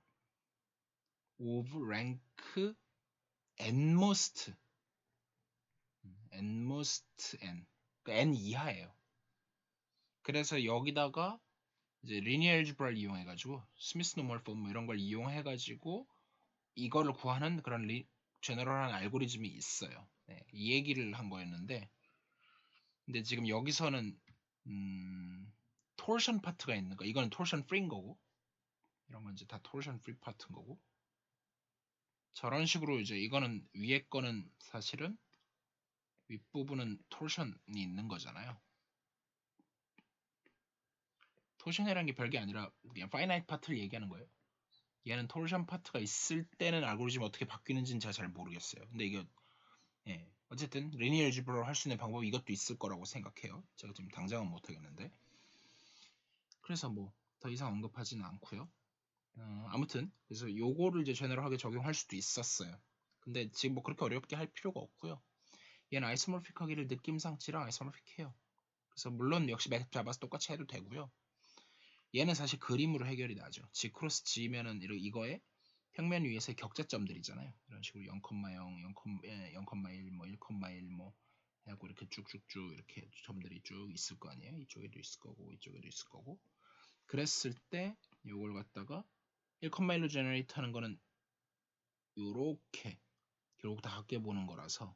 A: of rank nmost n. 그러니까 n 이하예요. 그래서 여기다가 이제 linear algebra를 이용해가지고 스미스 노멀 폼 뭐 이런 걸 이용해가지고 이거를 구하는 그런 제너럴한 알고리즘이 있어요. 네, 이 얘기를 한 거였는데, 근데 지금 여기서는 torsion 파트가 있는 거. 이거는 torsion free인 거고, 이런 건 이제 다 torsion free 파트인 거고. 저런 식으로 이제 이거는 위에 거는 사실은 윗부분은 torsion이 있는 거잖아요. torsion이라는 게 별게 아니라 그냥 finite 파트를 얘기하는 거예요. 얘는 torsion 파트가 있을 때는 알고리즘이 어떻게 바뀌는지는 제가 잘 모르겠어요. 근데 이게 어쨌든 linear algebra로 할 수 있는 방법이 이것도 있을 거라고 생각해요. 제가 지금 당장은 못하겠는데. 그래서 뭐 더 이상 언급하지는 않고요. 아무튼 그래서 요거를 이제 제너럴하게 적용할 수도 있었어요. 근데 지금 뭐 그렇게 어렵게 할 필요가 없고요. 얘는 아이소모픽하기를 느낌상 G랑 아이소모픽해요. 그래서 물론 역시 맵 잡아서 똑같이 해도 되고요. 얘는 사실 그림으로 해결이 나죠. G 크로스 G면은 이거에 평면 위에서의 격자점들이잖아요. 이런 식으로 0,0, 0,1, 뭐 1,1 뭐 하고 이렇게 쭉쭉쭉 이렇게 점들이 쭉 있을 거 아니에요. 이쪽에도 있을 거고 이쪽에도 있을 거고. 그랬을 때 이걸 갖다가 1,1로 제너레이트 하는 거는 요렇게 결국 다 같게 보는 거라서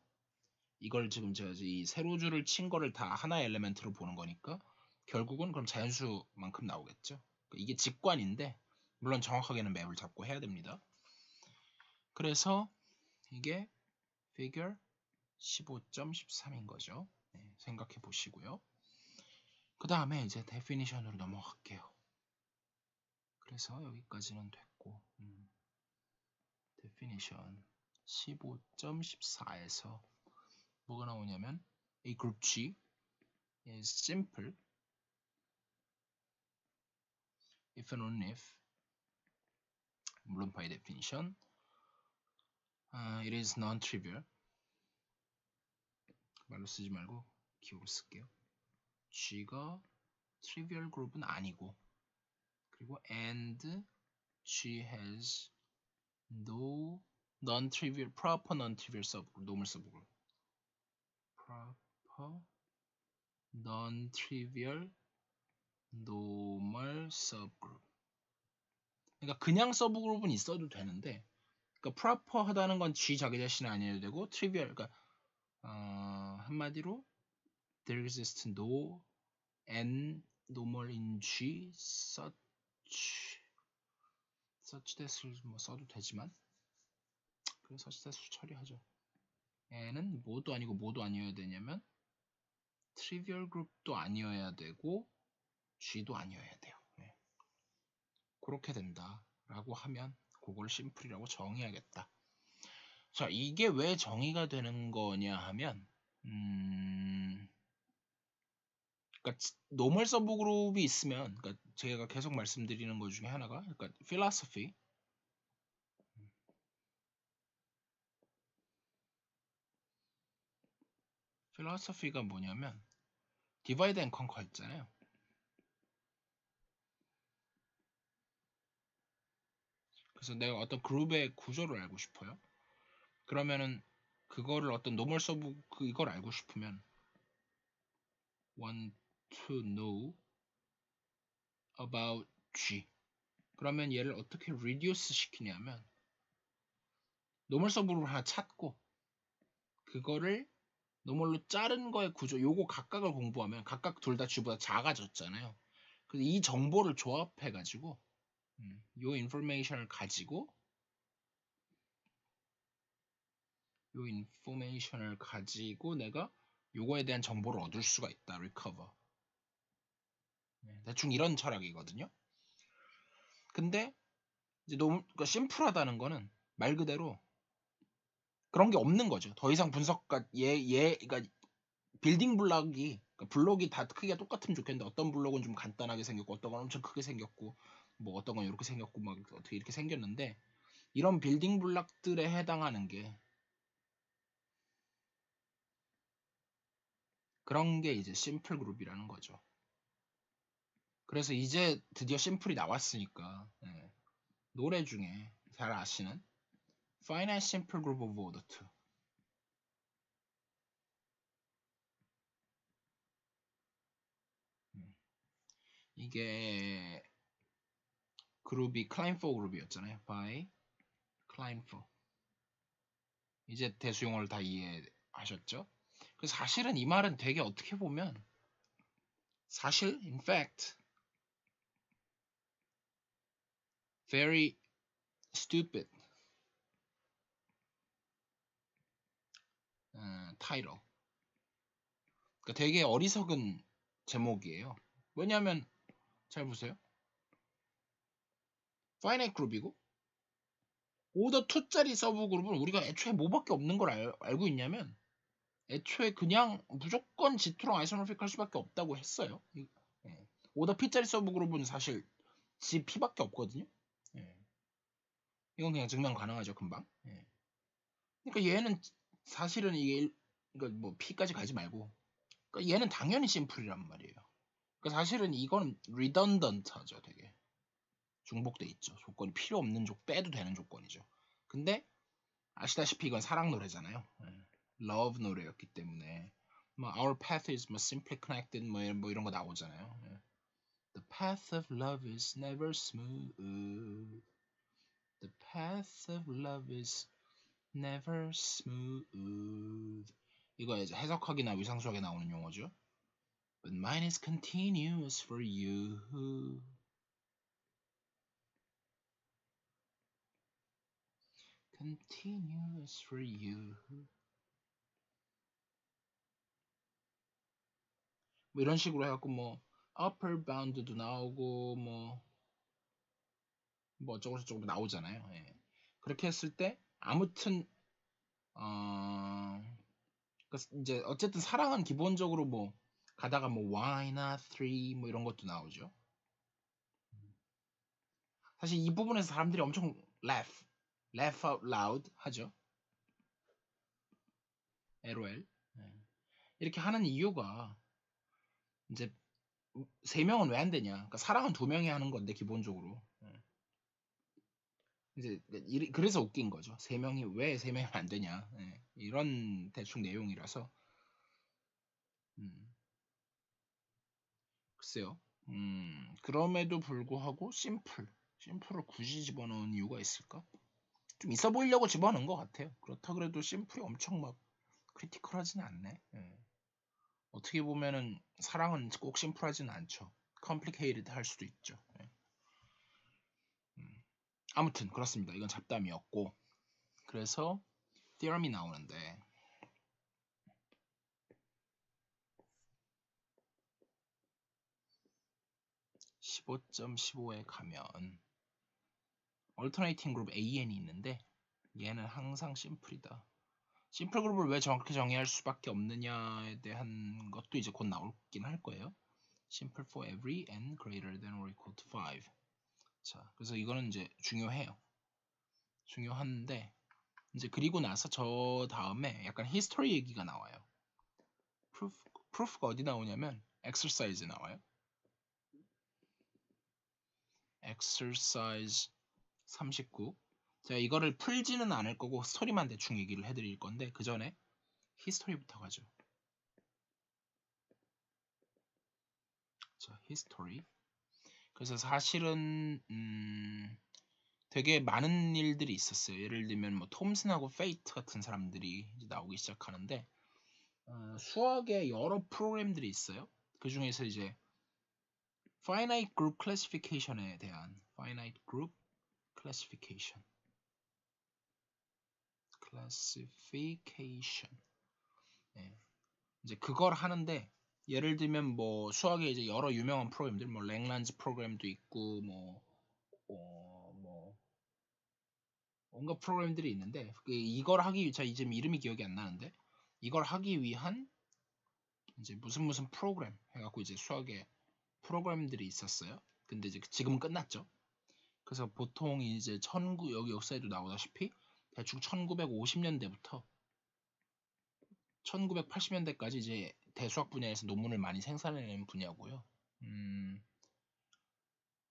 A: 이걸 지금 제가 이 세로줄을 친 거를 다 하나의 엘리멘트로 보는 거니까 결국은 그럼 자연수만큼 나오겠죠. 이게 직관인데 물론 정확하게는 맵을 잡고 해야 됩니다. 그래서 이게 figure 15.13인 거죠. 네, 생각해 보시고요. 그 다음에 이제 definition으로 넘어갈게요. 그래서 여기까지는 됐고 definition 15.14에서 뭐가 나오냐면 A group G is simple if and only if 물론 by definition it is non-trivial 말로 쓰지 말고 기호로 쓸게요. G가 trivial 그룹은 아니고 그리고 and G has no non-trivial proper non-trivial subgroup 노멀 subgroup proper non-trivial normal subgroup 그러니까 그냥 서브그룹은 있어도 되는데 그러니까 proper하다는 건 G 자기 자신이 아니어도 되고 trivial 그러니까 한마디로 there exists no n normal in G such that을 뭐 써도 되지만 그래서 such that을 처리하죠. n은 뭐도 아니고 뭐도 아니어야 되냐면 트리비얼 그룹도 아니어야 되고 G도 아니어야 돼요. 네. 그렇게 된다라고 하면 그걸 심플이라고 정의하겠다. 자, 이게 왜 정의가 되는 거냐 하면 그러니까 노멀 서브 그룹이 있으면 그러니까 제가 계속 말씀드리는 것 중에 하나가 그러니까 필로소피가 뭐냐면 디바이드 앤 컨커 있잖아요. 그래서 내가 어떤 그룹의 구조를 알고 싶어요. 그러면은 그거를 어떤 노멀 서브 이걸 알고 싶으면 want to know about G. 그러면 얘를 어떻게 reduce 시키냐면 노멀 서브를 하나 찾고 그거를 노멀로 자른 거의 구조 요거 각각을 공부하면 각각 둘 다 G보다 작아졌잖아요. 그래서 이 정보를 조합해 가지고 요 인포메이션을 가지고 내가 요거에 대한 정보를 얻을 수가 있다. recover. 대충 이런 철학이거든요. 근데 이제 너무 그러니까 심플하다는 거는 말 그대로 그런 게 없는 거죠. 더 이상 분석가 그러니까 빌딩 블록이 그러니까 블록이 다 크기가 똑같으면 좋겠는데 어떤 블록은 좀 간단하게 생겼고 어떤 건 엄청 크게 생겼고 뭐 어떤 건 이렇게 생겼고 막 어떻게 이렇게 생겼는데 이런 빌딩 블록들에 해당하는 게 그런 게 이제 심플 그룹이라는 거죠. 그래서 이제 드디어 심플이 나왔으니까 노래 중에 잘 아시는 Finite Simple Group of Order 2 이게 그룹이 Klein4 그룹이었잖아요. by Klein4 이제 대수용어를 다 이해하셨죠? 그래서 사실은 이 말은 되게 어떻게 보면 사실 in fact very stupid title 그러니까 되게 어리석은 제목이에요. 왜냐하면 잘 보세요. Finite 그룹이고 오더 2짜리 서브 그룹은 우리가 애초에 뭐밖에 없는 걸 알고 있냐면 애초에 그냥 무조건 G2랑 아이소모픽 할 수밖에 없다고 했어요. 예. 오더 P짜리 서브 그룹은 사실 GP밖에 없거든요. 예. 이건 그냥 증명 가능하죠, 금방. 예. 그러니까 얘는 사실은 이게 그러니까 뭐 P까지 가지 말고 그러니까 얘는 당연히 심플이란 말이에요. 그러니까 사실은 이건 redundant하죠, 되게. 중복돼 있죠. 조건이 필요 없는 빼도 되는 조건이죠. 근데 아시다시피 이건 사랑 노래잖아요. love 노래였기 때문에 뭐 our path is more simply connected 뭐 이런 거 나오잖아요. The path of love is never smooth. The path of love is never smooth. 이거 이제 해석학이나 위상수학에 나오는 용어죠. But mine is continuous for you. Continuous for you. 뭐 이런 식으로 해갖고 뭐 upper bound도 나오고 뭐 어쩌고 저쩌고 나오잖아요. 예. 그렇게 했을 때 아무튼 그러니까 이제 어쨌든 사랑은 기본적으로 뭐 가다가 뭐 why not three 뭐 이런 것도 나오죠. 사실 이 부분에서 사람들이 엄청 laugh out loud 하죠. LOL. 예. 이렇게 하는 이유가 이제 세 명은 왜 안 되냐? 그러니까 사랑은 두 명이 하는 건데 기본적으로. 이제 그래서 웃긴 거죠. 세 명이 왜 세 명이 안 되냐? 이런 대충 내용이라서 글쎄요. 그럼에도 불구하고 심플을 굳이 집어넣은 이유가 있을까? 좀 있어 보이려고 집어넣은 것 같아요. 그렇다 그래도 심플이 엄청 막 크리티컬하지는 않네. 어떻게 보면은 사랑은 꼭 심플하지는 않죠. 컴플리케이티드 할 수도 있죠. 아무튼 그렇습니다. 이건 잡담이었고 그래서 t h e o r e m 이 나오는데 t h e o r e m 이 나오는데, 15.15에 가면 alternating group AN이 있는데 얘는 항상 심플이다. 심플 그룹을 왜 정확히 정의할 수밖에 없느냐에 대한 것도 이제 곧 나올긴 할 거예요. simple for every n greater than or equal to 5. 자, 그래서 이거는 이제 중요해요. 중요한데 이제 그리고 나서 저 다음에 약간 history 얘기가 나와요. proof가 어디 나오냐면 exercise 나와요. exercise 39. 제가 이거를 풀지는 않을 거고 스토리만 대충 얘기를 해드릴 건데 그 전에 history부터 가죠. 자, history. 그래서 사실은 되게 많은 일들이 있었어요. 예를 들면 뭐 톰슨하고 페이트 같은 사람들이 이제 나오기 시작하는데 수학에 여러 프로그램들이 있어요. 그 중에서 이제 finite group classification에 대한 finite group classification 네. 이제 그걸 하는데 예를 들면 뭐 수학에 이제 여러 유명한 프로그램들 뭐 랭란즈 프로그램도 있고 뭐 온갖 프로그램들이 있는데 이걸 하기 위해 이제 이름이 기억이 안 나는데 이걸 하기 위한 이제 무슨 프로그램 해갖고 이제 수학에 프로그램들이 있었어요. 근데 이제 지금은 끝났죠. 그래서 보통 이제 여기 역사에도 나오다시피 대충 1950년대부터 1980년대까지 이제 대수학 분야에서 논문을 많이 생산해내는 분야고요.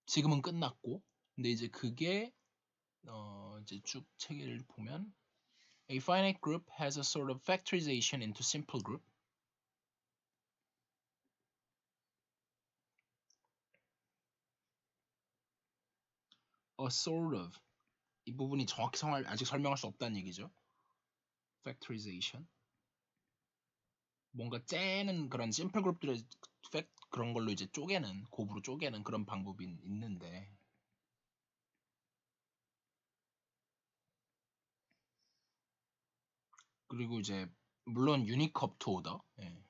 A: 지금은 끝났고, 근데 이제 그게 이제 쭉 체계를 보면 A finite group has a sort of factorization into simple group. A sort of 이 부분이 정확히 아직 설명할 수 없다는 얘기죠. factorization 뭔가 째는 그런 심플 그룹들의 그런 걸로 이제 쪼개는 곱으로 쪼개는 그런 방법이 있는데 그리고 이제 물론 unique up to order 예.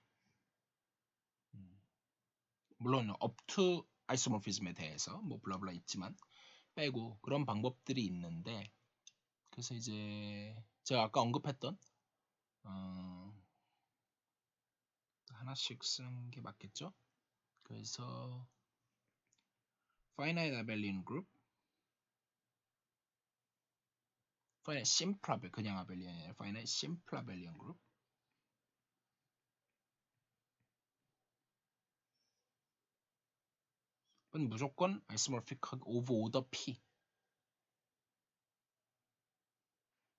A: 물론 up to isomorphism에 대해서 뭐 블라블라 있지만 빼고 그런 방법들이 있는데 그래서 이제 제가 아까 언급했던 하나씩 쓰는 게 맞겠죠? 그래서 finite abelian group, finite simple abelian 그냥 아벨리안이 아니라 finite simple abelian group. 이건 무조건 isomorphic하게 over order p.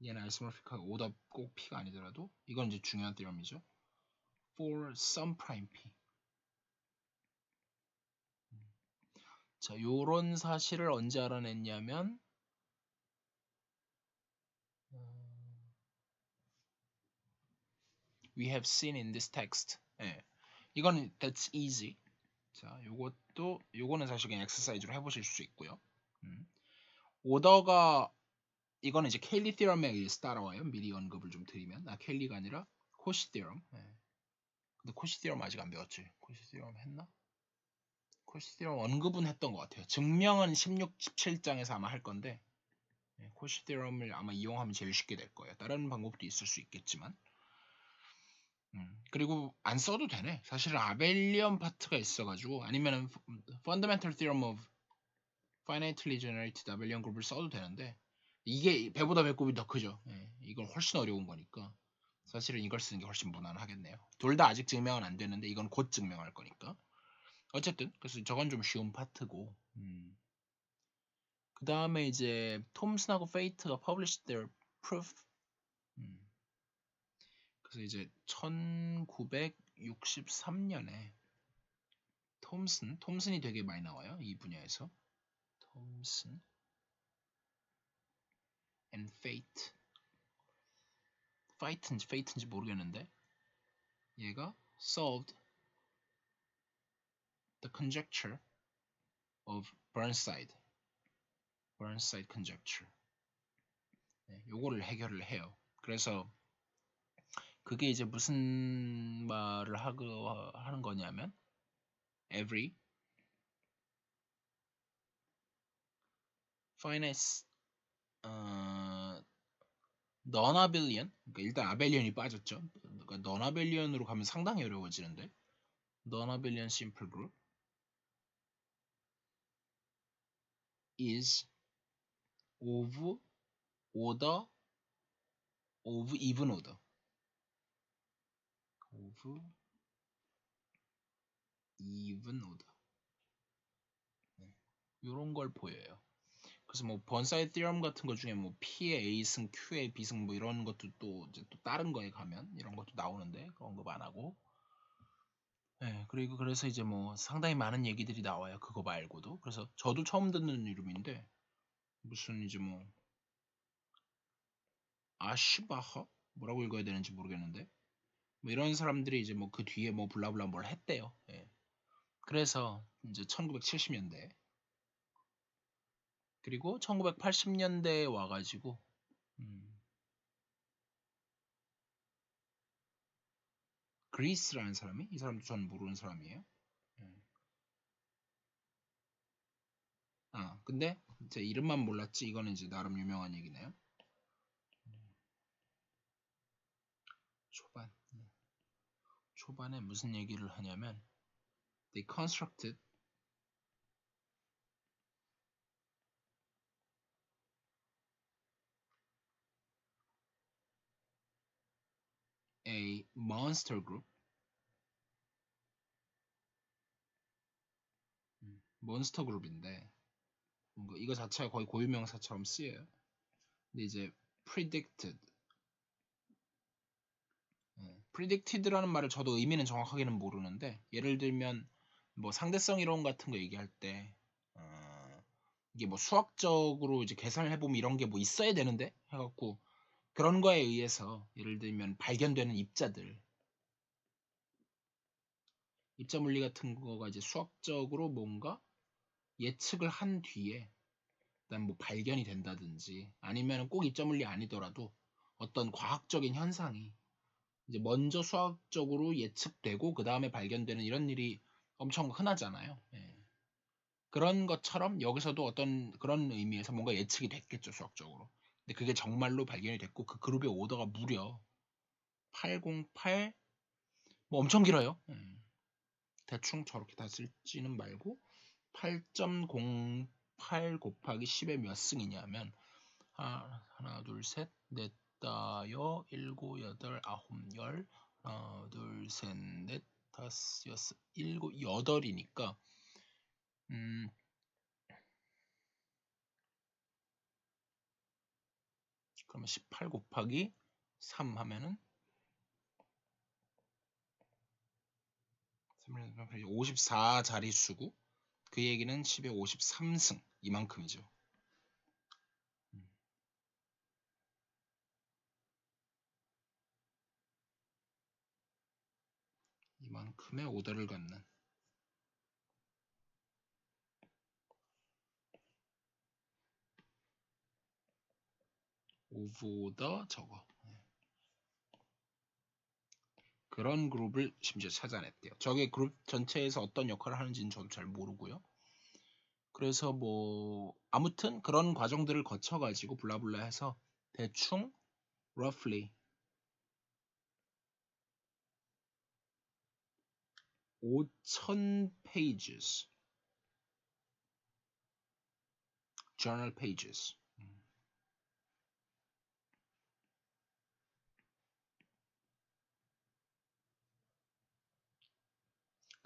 A: 얘는 isomorphic하게 order 꼭 p가 아니더라도 이건 이제 중요한 theorem이죠. for some prime p. 자, 요런 사실을 언제 알아냈냐면 we have seen in this text. 예. 이건 that's easy. 자, 요거는 사실 그냥 엑서사이즈로 해보실 수 있고요. 오더가 이거는 이제 켈리 티어럼에 의해서 따라와요. 미리 언급을 좀 드리면 켈리가 아니라 코시 티어럼. 예. 근데 코시 티어럼 아직 안 배웠지. 코시 티어럼 했나? 코시 티어럼 언급은 했던 것 같아요. 증명은 16, 17장에서 아마 할 건데 코시 티어럼을 아마 이용하면 제일 쉽게 될 거예요. 다른 방법도 있을 수 있겠지만 그리고 안 써도 되네. 사실은 아벨리언 파트가 있어가지고 아니면은 Fundamental Theorem of Finitely Generated Abelian Group을 써도 되는데 이게 배보다 배꼽이 더 크죠. 이건 훨씬 어려운 거니까 사실은 이걸 쓰는 게 훨씬 무난하겠네요. 둘 다 아직 증명은 안 되는데 이건 곧 증명할 거니까 어쨌든 그래서 저건 좀 쉬운 파트고 그 다음에 이제 톰슨하고 페이트가 published their proof 그래서 이제 1963년에 톰슨이 되게 많이 나와요. 이 분야에서 톰슨 and 페이트인지 모르겠는데 얘가 solved the conjecture of Burnside conjecture. 요거를 해결을 해요. 그래서 그게 이제 무슨 말을 하는 거냐면 every finance non-abelian, 그러니까 일단 아벨리언이 빠졌죠. 그러니까 non-abelian으로 가면 상당히 어려워지는데 non-abelian simple group is of order of even order of even order 이런 걸 보여요. 그래서 뭐 번사이 티어럼 같은 거 중에 뭐 P의 A승, Q의 B승 뭐 이런 것도 또 이제 또 다른 거에 가면 이런 것도 나오는데 그런 언급 안 하고. 네, 그리고 그래서 이제 뭐 상당히 많은 얘기들이 나와요. 그거 말고도. 그래서 저도 처음 듣는 이름인데 무슨 이제 뭐 아슈바허 뭐라고 읽어야 되는지 모르겠는데 뭐 이런 사람들이 이제 뭐 그 뒤에 뭐 블라블라 뭘 했대요. 예. 그래서 이제 1970년대 그리고 1980년대에 와가지고 그리스라는 사람이 이 사람도 저는 모르는 사람이에요. 예. 아 근데 제 이름만 몰랐지 이거는 이제 나름 유명한 얘기네요. 초반에 무슨 얘기를 하냐면 they constructed a monster group 몬스터 그룹인데 이거 자체가 거의 고유명사처럼 쓰여요. 근데 이제 predicted predicted라는 말을 저도 의미는 정확하게는 모르는데 예를 들면 뭐 상대성 이론 같은 거 얘기할 때 이게 뭐 수학적으로 이제 계산을 해보면 이런 게 뭐 있어야 되는데 해갖고 그런 거에 의해서 예를 들면 발견되는 입자 물리 같은 거가 이제 수학적으로 뭔가 예측을 한 뒤에 그다음 뭐 발견이 된다든지 아니면 꼭 입자 물리 아니더라도 어떤 과학적인 현상이 이제 먼저 수학적으로 예측되고 그 다음에 발견되는 이런 일이 엄청 흔하잖아요. 예. 그런 것처럼 여기서도 어떤 그런 의미에서 뭔가 예측이 됐겠죠 수학적으로. 근데 그게 정말로 발견이 됐고 그 그룹의 오더가 무려 808 뭐 엄청 길어요. 대충 저렇게 다 쓸지는 말고 8.08 곱하기 10의 몇 승이냐면 하나 둘 셋 넷 다여 일곱 여덟 아홉 열 하나 둘 셋 넷 다섯 여섯 일곱 여덟이니까 그러면 18 곱하기 3 하면은 54 자릿수고 그 얘기는 10의 53승 이만큼이죠. 이만큼의 오더를 갖는 오브오더 저거 그런 그룹을 심지어 찾아냈대요. 저게 그룹 전체에서 어떤 역할을 하는지는 저도 잘 모르고요. 그래서 뭐 아무튼 그런 과정들을 거쳐가지고 블라블라 해서 대충 roughly 5,000 pages journal pages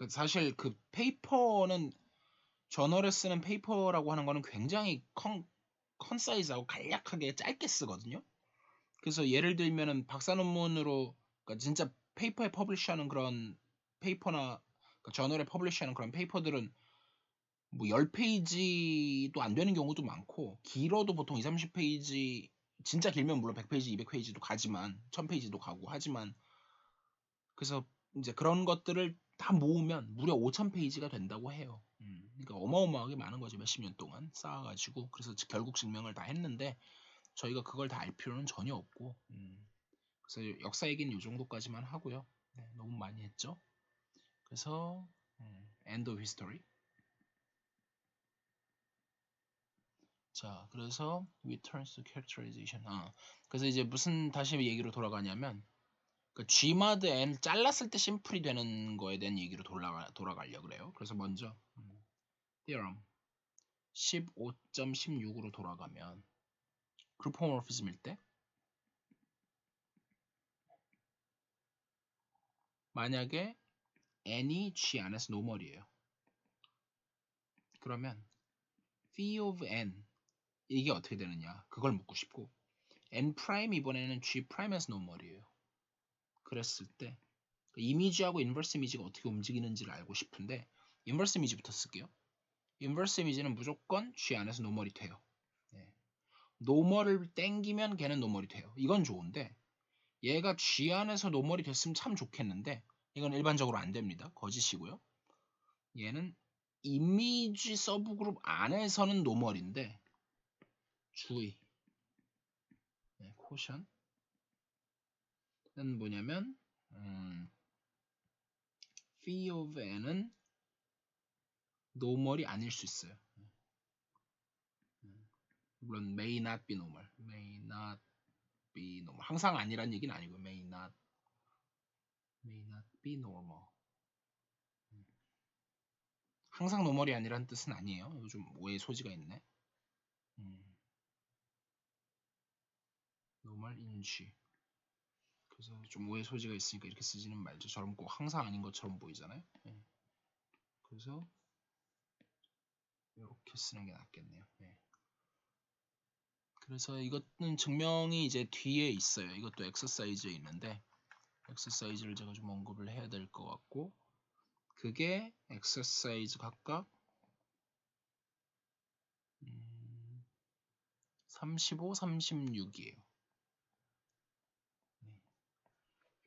A: 사실 그 페이퍼는 저널에 쓰는 페이퍼라고 하는 거는 굉장히 컨사이즈하고 간략하게 짧게 쓰거든요. 그래서 예를 들면은 박사 논문으로 그러니까 진짜 페이퍼에 퍼블리시하는 그런 페이퍼나 그러니까 저널에 퍼블리시하는 그런 페이퍼들은 뭐 10페이지도 안 되는 경우도 많고 길어도 보통 2, 30페이지 진짜 길면 물론 100페이지, 200페이지도 가지만 1000페이지도 가고 하지만 그래서 이제 그런 것들을 다 모으면 무려 5000페이지가 된다고 해요. 그러니까 어마어마하게 많은 거죠. 몇십 년 동안 쌓아가지고 그래서 결국 증명을 다 했는데 저희가 그걸 다 알 필요는 전혀 없고 그래서 역사 얘기는 이 정도까지만 하고요. 네, 너무 많이 했죠. 그래서 end of history. 자, 그래서 returns to characterization. 그래서 이제 무슨 다시 얘기로 돌아가냐면 그 G마드 N 잘랐을 때 심플이 되는 거에 대한 얘기로 돌아가려 그래요. 그래서 먼저 theorem 15.16으로 돌아가면 그룹 호모모피즘일 때 만약에 N이 G 안에서 노멀이에요. 그러면 phi of N 이게 어떻게 되느냐 그걸 묻고 싶고 N 프라임 이번에는 G 프라임에서 노멀이에요. 그랬을 때 이미지하고 인버스 이미지가 어떻게 움직이는지를 알고 싶은데 인버스 이미지부터 쓸게요. 인버스 이미지는 무조건 G 안에서 노멀이 돼요. 네. 노멀을 땡기면 걔는 노멀이 돼요. 이건 좋은데 얘가 G 안에서 노멀이 됐으면 참 좋겠는데 이건 일반적으로 안 됩니다. 거짓이고요. 얘는 이미지 서브그룹 안에서는 노멀인데 주의 코션은 뭐냐면 phi of n은 노멀이 아닐 수 있어요. 물론 may not be normal, may not be normal. 항상 아니란 얘기는 아니고 may not be normal. 항상 노멀이 아니란 뜻은 아니에요. 이거 좀 오해 소지가 있네. normal in G. 그래서 좀 오해 소지가 있으니까 이렇게 쓰지는 말죠. 저럼 꼭 항상 아닌 것처럼 보이잖아요. 그래서 이렇게 쓰는 게 낫겠네요. 그래서 이것은 증명이 이제 뒤에 있어요. 이것도 엑서사이즈에 있는데 엑서사이즈를 제가 좀 언급을 해야 될 것 같고 그게 엑서사이즈 각각 35, 36이에요.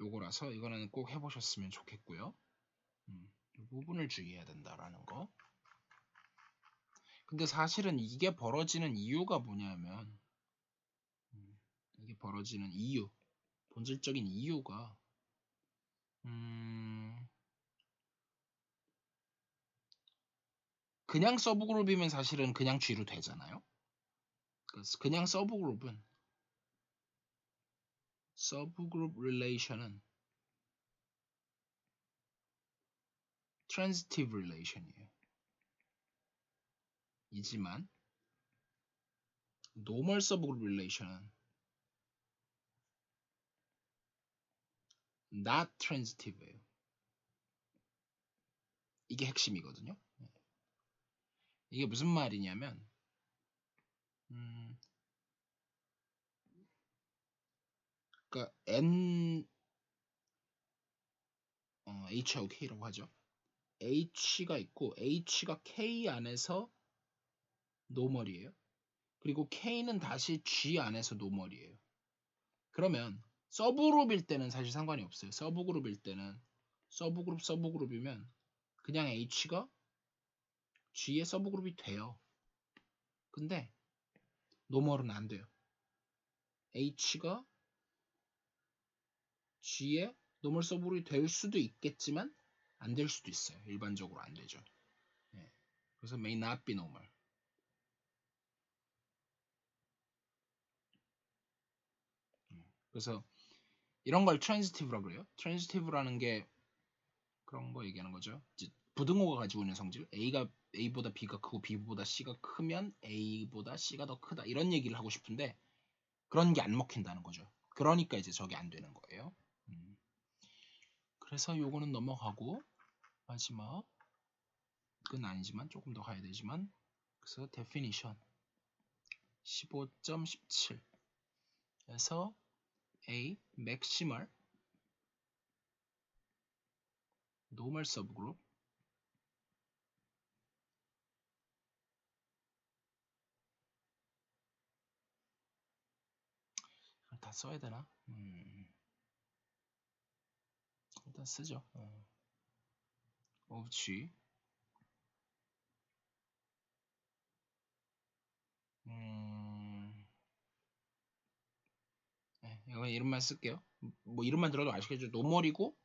A: 요거라서 이거는 꼭 해보셨으면 좋겠고요. 이 부분을 주의해야 된다라는 거. 근데 사실은 이게 벌어지는 이유가 뭐냐면 이게 벌어지는 이유, 본질적인 이유가 그냥 서브그룹이면 사실은 그냥 G로 되잖아요. 그래서 그냥 서브그룹은 서브그룹 릴레이션은 트랜지티브 릴레이션이에요. 이지만 노멀 서브그룹 릴레이션은 not transitive예요. 이게 핵심이거든요. 이게 무슨 말이냐면 그러니까 N H하고 K라고 하죠. H가 있고 H가 K 안에서 노멀이에요. 그리고 K는 다시 G 안에서 노멀이에요. 그러면 서브그룹일 때는 사실 상관이 없어요. 서브그룹일 때는 서브그룹이면 그냥 H가 G의 서브그룹이 돼요. 근데 노멀은 안 돼요. H가 G의 노멀 서브그룹이 될 수도 있겠지만 안 될 수도 있어요. 일반적으로 안 되죠. 그래서 may not be normal. 그래서 이런 걸 트랜지티브라고 그래요. 트랜지티브라는 게 그런 거 얘기하는 거죠. 부등호가 가지고 있는 성질 A보다 B가 크고 B보다 C가 크면 A보다 C가 더 크다 이런 얘기를 하고 싶은데 그런 게 안 먹힌다는 거죠. 그러니까 이제 저게 안 되는 거예요. 그래서 요거는 넘어가고 마지막은 아니지만 조금 더 가야 되지만 그래서 definition 15.17에서 A maximal normal subgroup 다 써야 되나? 일단 쓰죠. of G 네, 이거 이름만 쓸게요. 뭐 이름만 들어도 아시겠죠? 노멀이고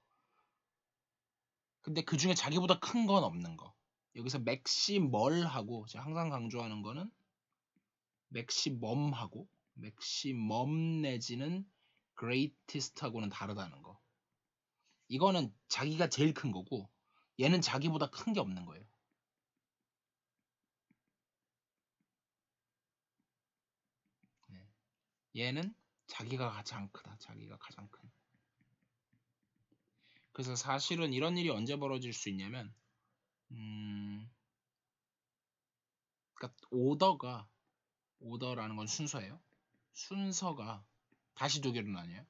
A: 근데 그 중에 자기보다 큰 건 없는 거. 여기서 맥시멀하고 제가 항상 강조하는 거는 맥시멈하고 맥시멈 내지는 greatest하고는 다르다는 거. 이거는 자기가 제일 큰 거고 얘는 자기보다 큰 게 없는 거예요. 네. 얘는 자기가 가장 크다. 자기가 가장 큰. 그래서 사실은 이런 일이 언제 벌어질 수 있냐면 그러니까 오더라는 건 순서예요. 순서가 다시 두 개로 나뉘어요.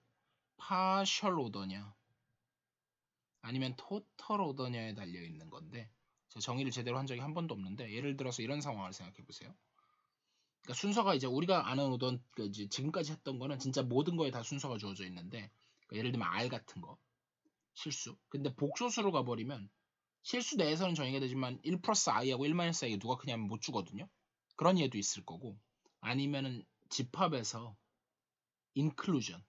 A: 파셜 오더냐 아니면 토털 오더냐에 달려 있는 건데 제가 정의를 제대로 한 적이 한 번도 없는데 예를 들어서 이런 상황을 생각해 보세요. 그러니까 순서가 이제 우리가 아는 오더 이제 지금까지 했던 거는 진짜 모든 거에 다 순서가 주어져 있는데 그러니까 예를 들면 R 같은 거 실수. 근데 복소수로 가버리면 실수 내에서는 정의가 되지만 1 플러스 i하고 1 마이너스 i가 누가 크냐면 못 주거든요. 그런 예도 있을 거고 아니면은 집합에서 inclusion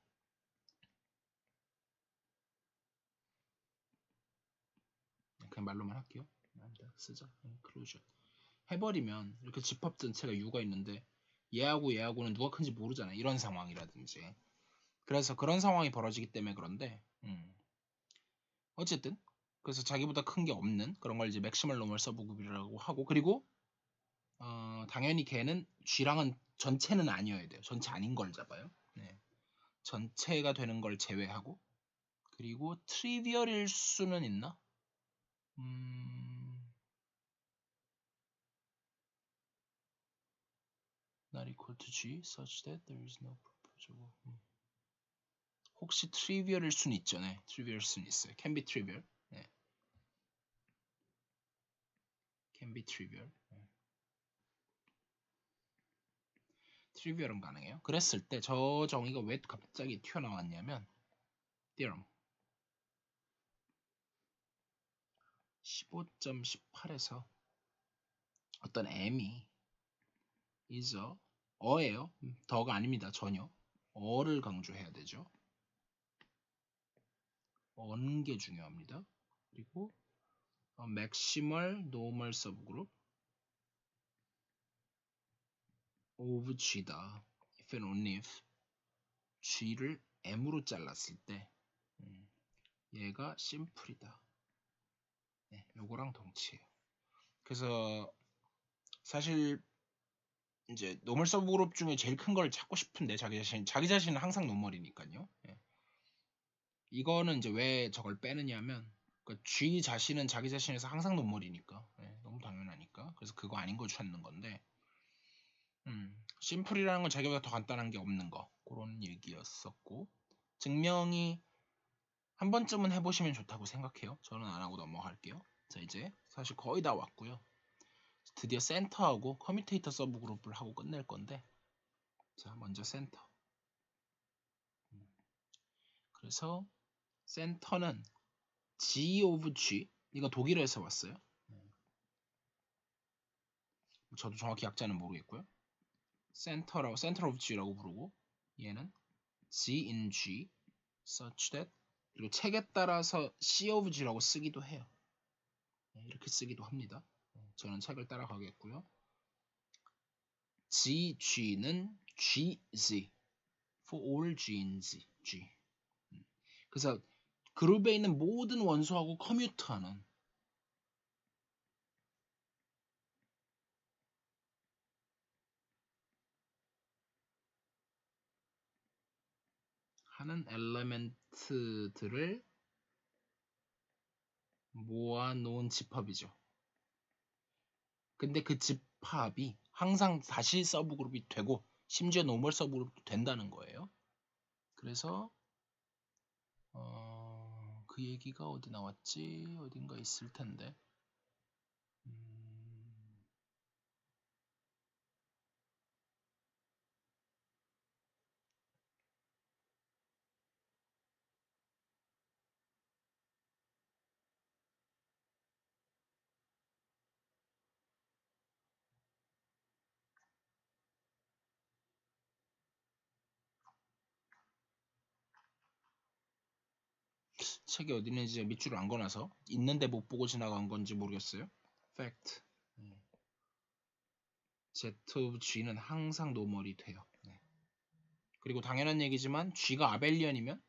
A: 그냥 말로만 할게요. 쓰자 inclusion 해버리면 이렇게 집합 전체가 U가 있는데 얘하고 얘하고는 누가 큰지 모르잖아. 이런 상황이라든지. 그래서 그런 상황이 벌어지기 때문에 그런데 어쨌든 그래서 자기보다 큰 게 없는 그런 걸 이제 맥시멀 노멀 서브그룹이라고 하고 그리고 당연히 걔는 G랑은 전체는 아니어야 돼요. 전체 아닌 걸 잡아요. 네. 전체가 되는 걸 제외하고 그리고 트리비얼일 수는 있나? not equal to G such that there is no proposable. 혹시 트리비얼일 수는 있죠. 네. 트리비얼일 수는 있어요. can be trivial. 네. can be trivial. 트리비얼은 가능해요. 그랬을 때 저 정의가 왜 갑자기 튀어나왔냐면 theorem 15.18에서 어떤 m이 is a 어예요. 더가 아닙니다. 전혀. 어를 강조해야 되죠. 어는 게 중요합니다. 그리고 maximal normal subgroup of G다. if and only if G를 M으로 잘랐을 때 얘가 심플이다. 네, 요거랑 동치예요. 그래서 사실 이제 노멀 서브그룹 중에 제일 큰 걸 찾고 싶은데 자기 자신은 항상 노멀이니까요. 예. 이거는 이제 왜 저걸 빼느냐면 그러니까 G 자신은 자기 자신에서 항상 노멀이니까 예, 너무 당연하니까 그래서 그거 아닌 걸 찾는 건데 심플이라는 건 자기보다 더 간단한 게 없는 거 그런 얘기였었고 증명이 한 번쯤은 해보시면 좋다고 생각해요. 저는 안 하고 넘어갈게요. 자 이제 사실 거의 다 왔고요. 드디어 센터하고 커뮤테이터 서브그룹을 하고 끝낼 건데 자 먼저 센터 그래서 센터는 G of G 이거 독일어에서 왔어요. 저도 정확히 약자는 모르겠고요. 센터라고 센터 of G라고 부르고 얘는 G in G such that 그리고 책에 따라서 C of G라고 쓰기도 해요. 이렇게 쓰기도 합니다. 저는 책을 따라가겠고요. GG는 GZ for all G in Z G 그래서 그룹에 있는 모든 원소하고 커뮤트하는 하는 엘레멘트들을 모아놓은 집합이죠. 근데 그 집합이 항상 다시 서브그룹이 되고 심지어 노멀 서브그룹도 된다는 거예요. 그래서 그 얘기가 어디 나왔지? 어딘가 있을 텐데. 책이 어디 있는지 밑줄을 안 꺼놔서 있는데 못 보고 지나간 건지 모르겠어요. fact. Z of G는 항상 노멀이 돼요. 네. 그리고 당연한 얘기지만 G가 아벨리언이면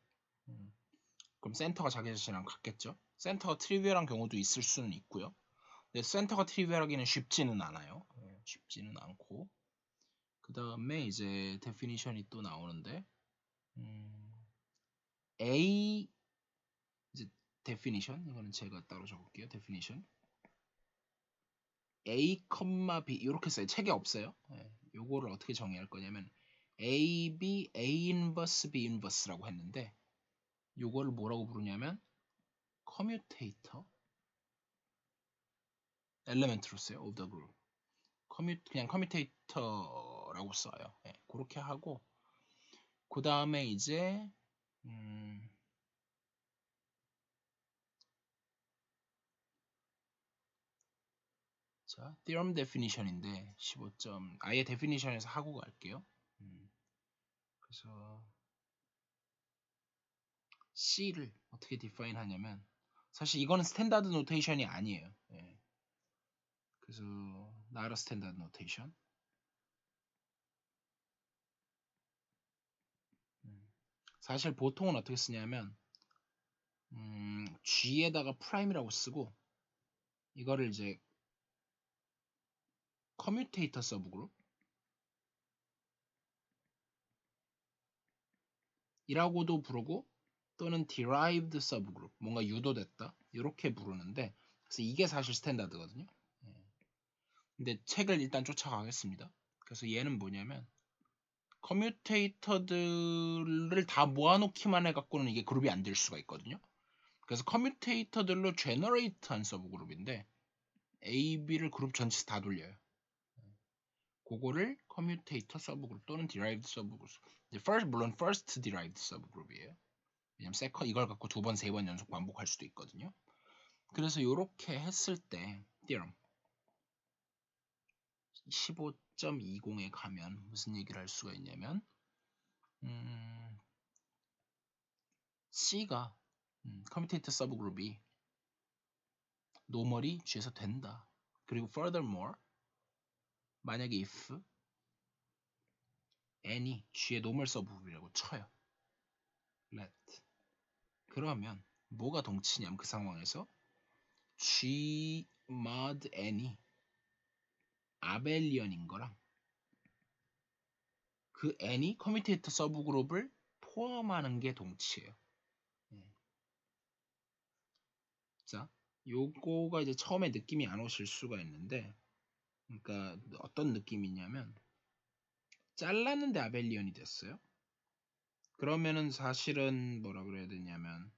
A: 그럼 센터가 자기 자신이랑 같겠죠. 센터가 트리비얼한 경우도 있을 수는 있고요. 근데 센터가 트리비얼하기는 쉽지는 않아요. 쉽지는 않고 그 다음에 이제 데피니션이 또 나오는데 A 이제 데피니션 이거는 제가 따로 적을게요. 데피니션 A, B 이렇게 써요. 책에 없어요. 요거를 어떻게 정의할 거냐면 A, B, A 인버스, B 인버스라고 했는데 요거를 뭐라고 부르냐면 커뮤테이터 엘레멘트로 써요. of the group. 그냥 커뮤테이터라고 써요. 그렇게 하고 그 다음에 이제 자, theorem definition인데 15점 아예 definition에서 하고 갈게요. 그래서 C를 어떻게 define 하냐면 사실 이거는 스탠다드 노테이션이 아니에요. 그래서 not a standard notation. 사실 보통은 어떻게 쓰냐면 G에다가 prime이라고 쓰고 이거를 이제 커뮤테이터 서브그룹 이라고도 부르고 또는 derived subgroup 뭔가 유도됐다 이렇게 부르는데 그래서 이게 사실 스탠다드거든요. 근데 책을 일단 쫓아가겠습니다. 그래서 얘는 뭐냐면 커뮤테이터들을 다 모아놓기만 해갖고는 이게 그룹이 안 될 수가 있거든요. 그래서 커뮤테이터들로 제너레이트한 서브그룹인데 A, B를 그룹 전체 다 돌려요. 그거를 커뮤테이터 서브그룹 또는 derived 서브그룹. 물론 first derived 서브그룹이에요. 왜냐면 세컨 이걸 갖고 두 번, 세 번 연속 반복할 수도 있거든요. 그래서 이렇게 했을 때 theorem 15.20에 가면 무슨 얘기를 할 수가 있냐면 C가 커뮤테이터 서브그룹이 노멀이 G에서 된다. 그리고 furthermore 만약에 if n이 G의 노멀 서브그룹이라고 쳐요. let 그러면 뭐가 동치냐면 그 상황에서 G mod n이 아벨리언인 거랑 그 n이 커뮤테이터 서브그룹을 포함하는 게 동치예요. 자, 요거가 이제 처음에 느낌이 안 오실 수가 있는데, 그러니까 어떤 느낌이냐면 잘랐는데 아벨리언이 됐어요. 그러면은 사실은 뭐라 그래야 되냐면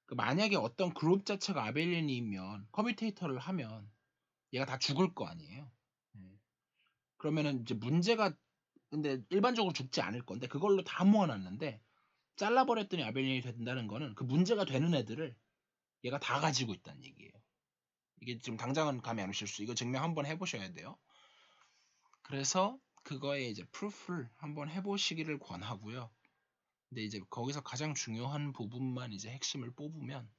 A: 만약에 어떤 그룹 자체가 아벨리언이면 커뮤테이터를 하면 얘가 다 죽을 거 아니에요. 그러면은 이제 문제가 근데 일반적으로 죽지 않을 건데 그걸로 다 모아놨는데 잘라버렸더니 아벨리언이 된다는 거는 그 문제가 되는 애들을 얘가 다 가지고 있다는 얘기예요. 이게 지금 당장은 감이 안 오실 수 이거 증명 한번 해보셔야 돼요. 그래서 그거에 이제 프루프를 한번 해보시기를 권하고요. 근데 이제 거기서 가장 중요한 부분만 이제 핵심을 뽑으면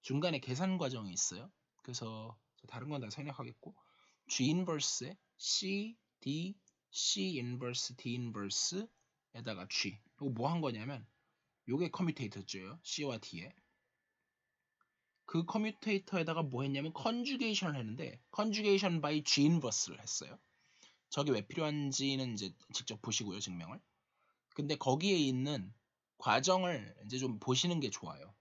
A: 중간에 계산 과정이 있어요. 그래서 다른 건 다 생략하겠고 G 인버스에 C, D, C 인버스, D 인버스에다가 G 이거 뭐 한 거냐면 요게 커뮤테이터죠. C와 D에 그 커뮤테이터에다가 뭐 했냐면 컨주게이션을 했는데 컨주게이션 바이 G 인버스를 했어요. 저게 왜 필요한지는 이제 직접 보시고요, 증명을. 근데 거기에 있는 과정을 이제 좀 보시는 게 좋아요.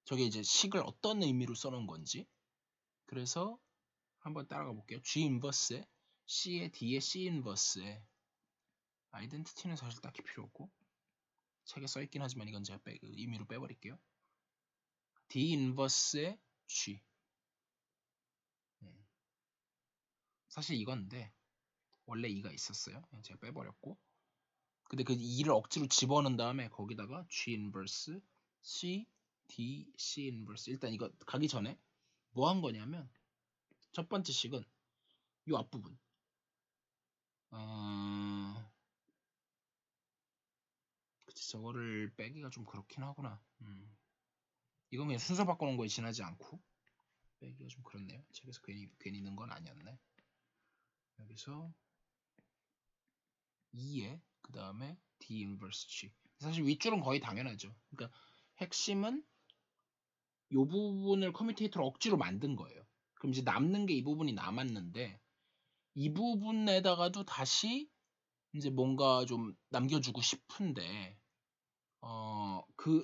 A: 저게 이제 식을 어떤 의미로 써놓은 건지. 그래서 한번 따라가 볼게요. G 인버스에 C에 D에 C 인버스에 아이덴티티는 사실 딱히 필요 없고 책에 써있긴 하지만 이건 제가 그 의미로 빼버릴게요. D 인버스에 G. 사실 이건데 원래 2가 있었어요. 제가 빼버렸고 근데 그 2를 억지로 집어넣은 다음에 거기다가 G 인버스 C, D, C 인버스 일단 이거 가기 전에 뭐 한 거냐면 첫 번째 식은 이 앞부분 그치 저거를 빼기가 좀 그렇긴 하구나 이건 그냥 순서 바꿔놓은 거에 지나지 않고 빼기가 좀 그렇네요. 책에서 괜히 넣은 건 아니었네. 여기서 2에 그 다음에 D 인버스 G. 사실 윗줄은 거의 당연하죠. 그러니까 핵심은 이 부분을 커뮤테이터로 억지로 만든 거예요. 그럼 이제 남는 게 이 부분이 남았는데 이 부분에다가도 다시 이제 뭔가 좀 남겨주고 싶은데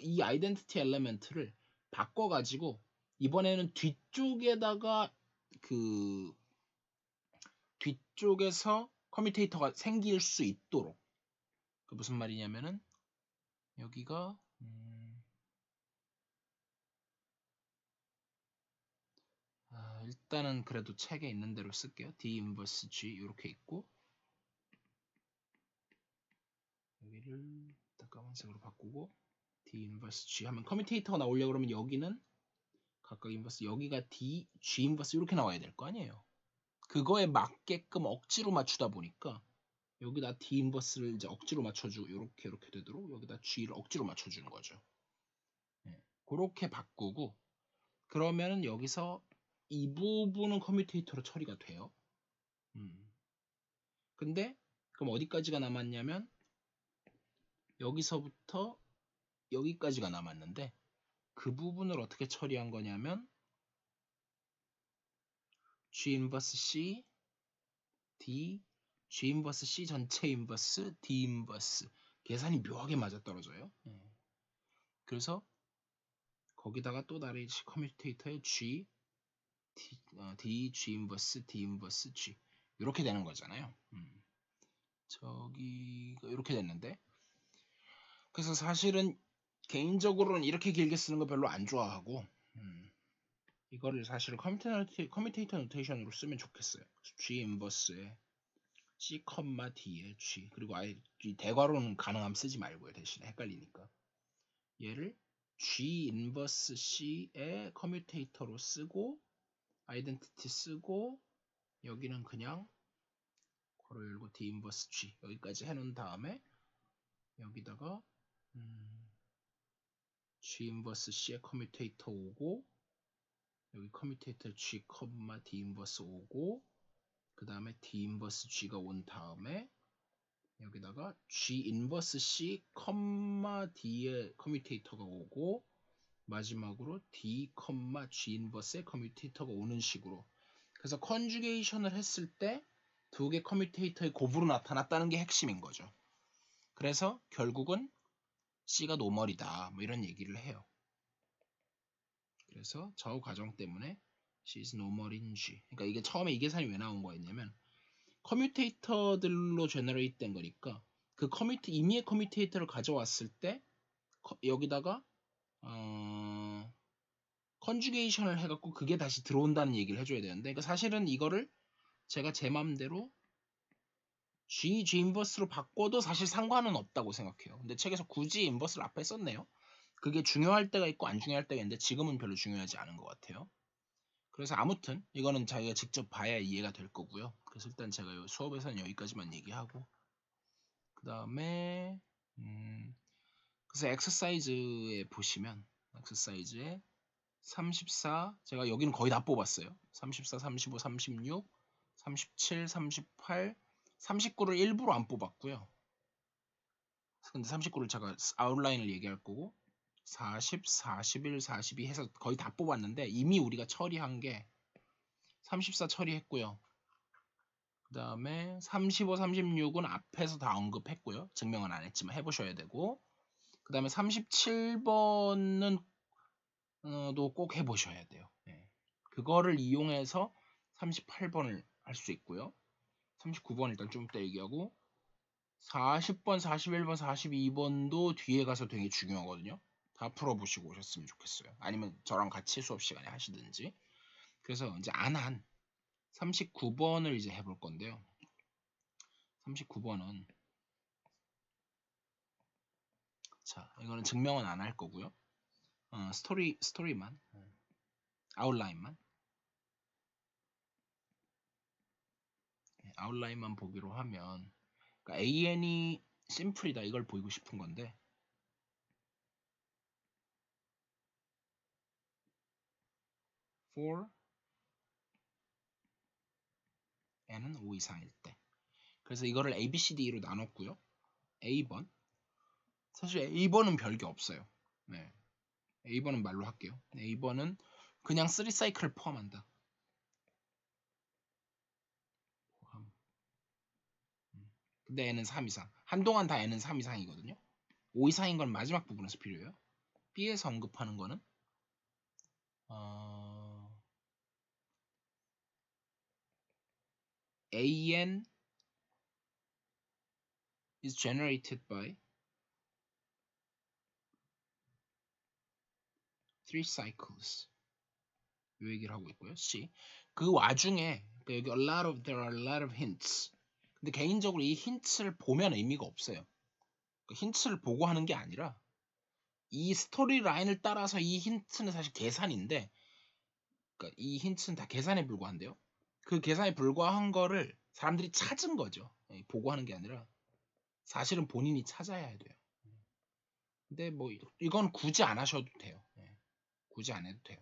A: 이 아이덴티티 엘리멘트를 바꿔가지고 이번에는 뒤쪽에다가 그 뒤쪽에서 커뮤테이터가 생길 수 있도록 그 무슨 말이냐면은 여기가 일단은 그래도 책에 있는 대로 쓸게요. D 인버스 G 이렇게 있고 여기를 까만색으로 바꾸고 D 인버스 G 하면 커뮤테이터가 나오려고 그러면 여기는 각각 인버스 여기가 D, G 인버스 이렇게 나와야 될 거 아니에요. 그거에 맞게끔 억지로 맞추다 보니까 여기다 D 인버스를 이제 억지로 맞춰주고 이렇게 되도록 여기다 G를 억지로 맞춰주는 거죠. 네. 그렇게 바꾸고 그러면은 여기서 이 부분은 커뮤테이터로 처리가 돼요. 근데 그럼 어디까지가 남았냐면 여기서부터 여기까지가 남았는데 그 부분을 어떻게 처리한 거냐면 G 인버스 C, D, G 인버스 C 전체 인버스, D 인버스 계산이 묘하게 맞아떨어져요. 그래서 거기다가 또 다른 커뮤테이터의 G, D, G 인버스, D 인버스, G 이렇게 되는 거잖아요. 저기가 이렇게 됐는데 그래서 사실은 개인적으로는 이렇게 길게 쓰는 거 별로 안 좋아하고 이거를 사실은 커뮤테이터 노테이션으로 쓰면 좋겠어요. G 인버스에 C, D에 G 그리고 아예 대괄호는 가능하면 쓰지 말고요. 대신에 헷갈리니까 얘를 G 인버스 C의 커뮤테이터로 쓰고 아이덴티티 쓰고 여기는 그냥 괄호 열고 D 인버스 G 여기까지 해놓은 다음에 여기다가 G 인버스 C의 커뮤테이터 오고 여기 커뮤테이터 G, D 인버스 오고 그 다음에 D 인버스 G가 온 다음에 여기다가 G 인버스 C, D의 커뮤테이터가 오고 마지막으로 D, G 인버스의 커뮤테이터가 오는 식으로 그래서 컨주게이션을 했을 때 두 개 커뮤테이터의 곱으로 나타났다는 게 핵심인 거죠. 그래서 결국은 C가 노멀이다 뭐 이런 얘기를 해요. 그래서 저 과정 때문에 C is 노멀인 G 그러니까 이게 처음에 이 계산이 왜 나온 거였냐면 커뮤테이터들로 제너레이트 된 거니까 그 임의의 커뮤테이터를 가져왔을 때 여기다가 컨주게이션을 해갖고 그게 다시 들어온다는 얘기를 해줘야 되는데 그러니까 사실은 이거를 제가 제 맘대로 G 인버스로 바꿔도 사실 상관은 없다고 생각해요. 근데 책에서 굳이 인버스를 앞에 썼네요. 그게 중요할 때가 있고 안 중요할 때가 있는데 지금은 별로 중요하지 않은 것 같아요. 그래서 아무튼 이거는 자기가 직접 봐야 이해가 될 거고요. 그래서 일단 제가 수업에서는 여기까지만 얘기하고 그 다음에 그래서 엑서사이즈에 보시면 엑서사이즈에 34 제가 여기는 거의 다 뽑았어요. 34, 35, 36, 37, 38, 39를 일부러 안 뽑았고요. 근데 39를 제가 아웃라인을 얘기할 거고 40, 41, 42 해서 거의 다 뽑았는데 이미 우리가 처리한 게 34 처리했고요. 그 다음에 35, 36은 앞에서 다 언급했고요. 증명은 안 했지만 해보셔야 되고 그 다음에 37번은 꼭 해보셔야 돼요. 네. 그거를 이용해서 38번을 할 수 있고요. 39번 일단 좀 이따 얘기하고 40번, 41번, 42번도 뒤에 가서 되게 중요하거든요. 다 풀어보시고 오셨으면 좋겠어요. 아니면 저랑 같이 수업 시간에 하시든지. 그래서 이제 안 한 39번을 이제 해볼 건데요. 39번은 자 이거는 증명은 안 할 거고요. 스토리만 아웃라인만 아웃라인만 보기로 하면 그러니까 AN이 심플이다 이걸 보이고 싶은 건데 for n은 5 이상일 때. 그래서 이거를 A, B, C, D로 나눴고요. A번. 사실 A번은 별게 없어요. 네. A번은 말로 할게요. A번은 그냥 3사이클을 포함한다. 근데 n은 3 이상. 한동안 다 n은 3 이상이거든요. 5 이상인 건 마지막 부분에서 필요해요. B에서 언급하는 거는 AN is generated by 3 cycles. 이 얘기를 하고 있고요. C. 그 와중에 여기 there are a lot of hints. 근데 개인적으로 이 힌트를 보면 의미가 없어요. 그 힌트를 보고 하는 게 아니라 이 스토리 라인을 따라서 이 힌트는 사실 계산인데, 그러니까 이 힌트는 다 계산에 불과한데요. 그 계산에 불과한 거를 사람들이 찾은 거죠. 보고 하는 게 아니라 사실은 본인이 찾아야 돼요. 근데 뭐 이건 굳이 안 하셔도 돼요. 굳이 안 해도 돼요.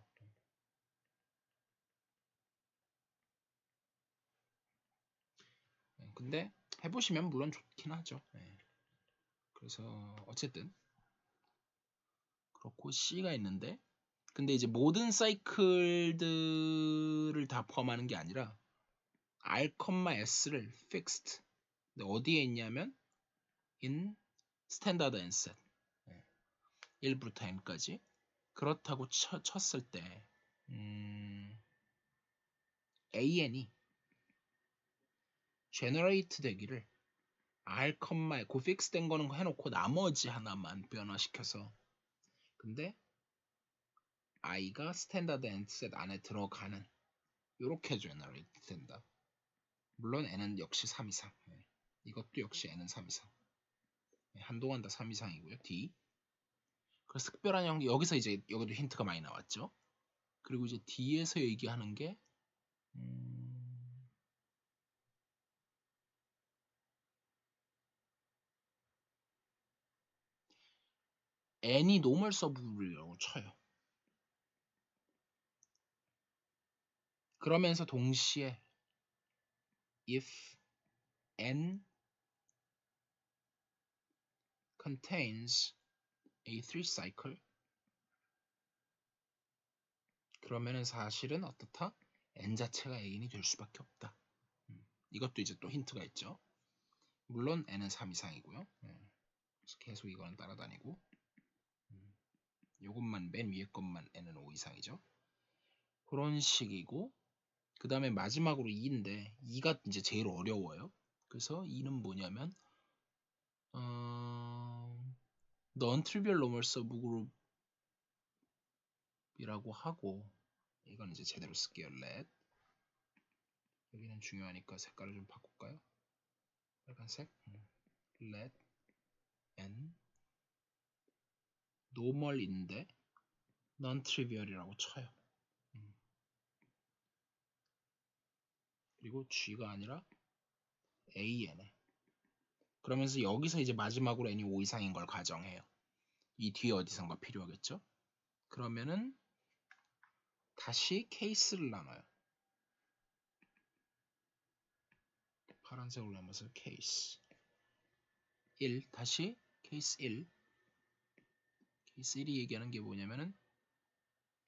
A: 근데 해보시면 물론 좋긴 하죠. 그래서 어쨌든 그렇고 C가 있는데, 근데 이제 모든 사이클들을 다 포함하는 게 아니라 R, S를 fixed. 근데 어디에 있냐면 in standard and set. 1부터 n까지. 그렇다고 쳤을 때 AN이 generate 되기를 R, 그 fix 된 거는 해놓고 나머지 하나만 변화시켜서, 근데 i가 standard and set 안에 들어가는 이렇게 generate 된다. 물론 n은 역시 3 이상. 이것도 역시 n은 3 이상. 한동안 다 3 이상이고요. D. 그래서 특별한 형, 여기서 이제 여기도 힌트가 많이 나왔죠. 그리고 이제 D에서 얘기하는 게 n이 노멀 서브라고 쳐요. 그러면서 동시에 if n contains a 3 cycle, 그러면은 사실은 어떻다? n 자체가 a인이 될 수밖에 없다. 이것도 이제 또 힌트가 있죠. 물론 n은 3 이상이고요. 그래서 계속 이거는 따라다니고, 요것만 맨 위에 것만 n은 5 이상이죠. 그런 식이고, 그 다음에 마지막으로 2인데 2가 이제 제일 어려워요. 그래서 2는 뭐냐면 non-trivial normal subgroup이라고 하고, 이건 이제 제대로 쓸게요. let. 여기는 중요하니까 색깔을 좀 바꿀까요? 빨간색. let n normal인데 non-trivial이라고 쳐요. 그리고 g가 아니라 an에. 그러면서 여기서 이제 마지막으로 n이 5 이상인 걸 가정해요. 이 뒤에 어디선가 필요하겠죠? 그러면은 다시 케이스를 나눠요. 파란색으로 나눠서 케이스 1, 다시 케이스 1. 케이스 1이 얘기하는 게 뭐냐면은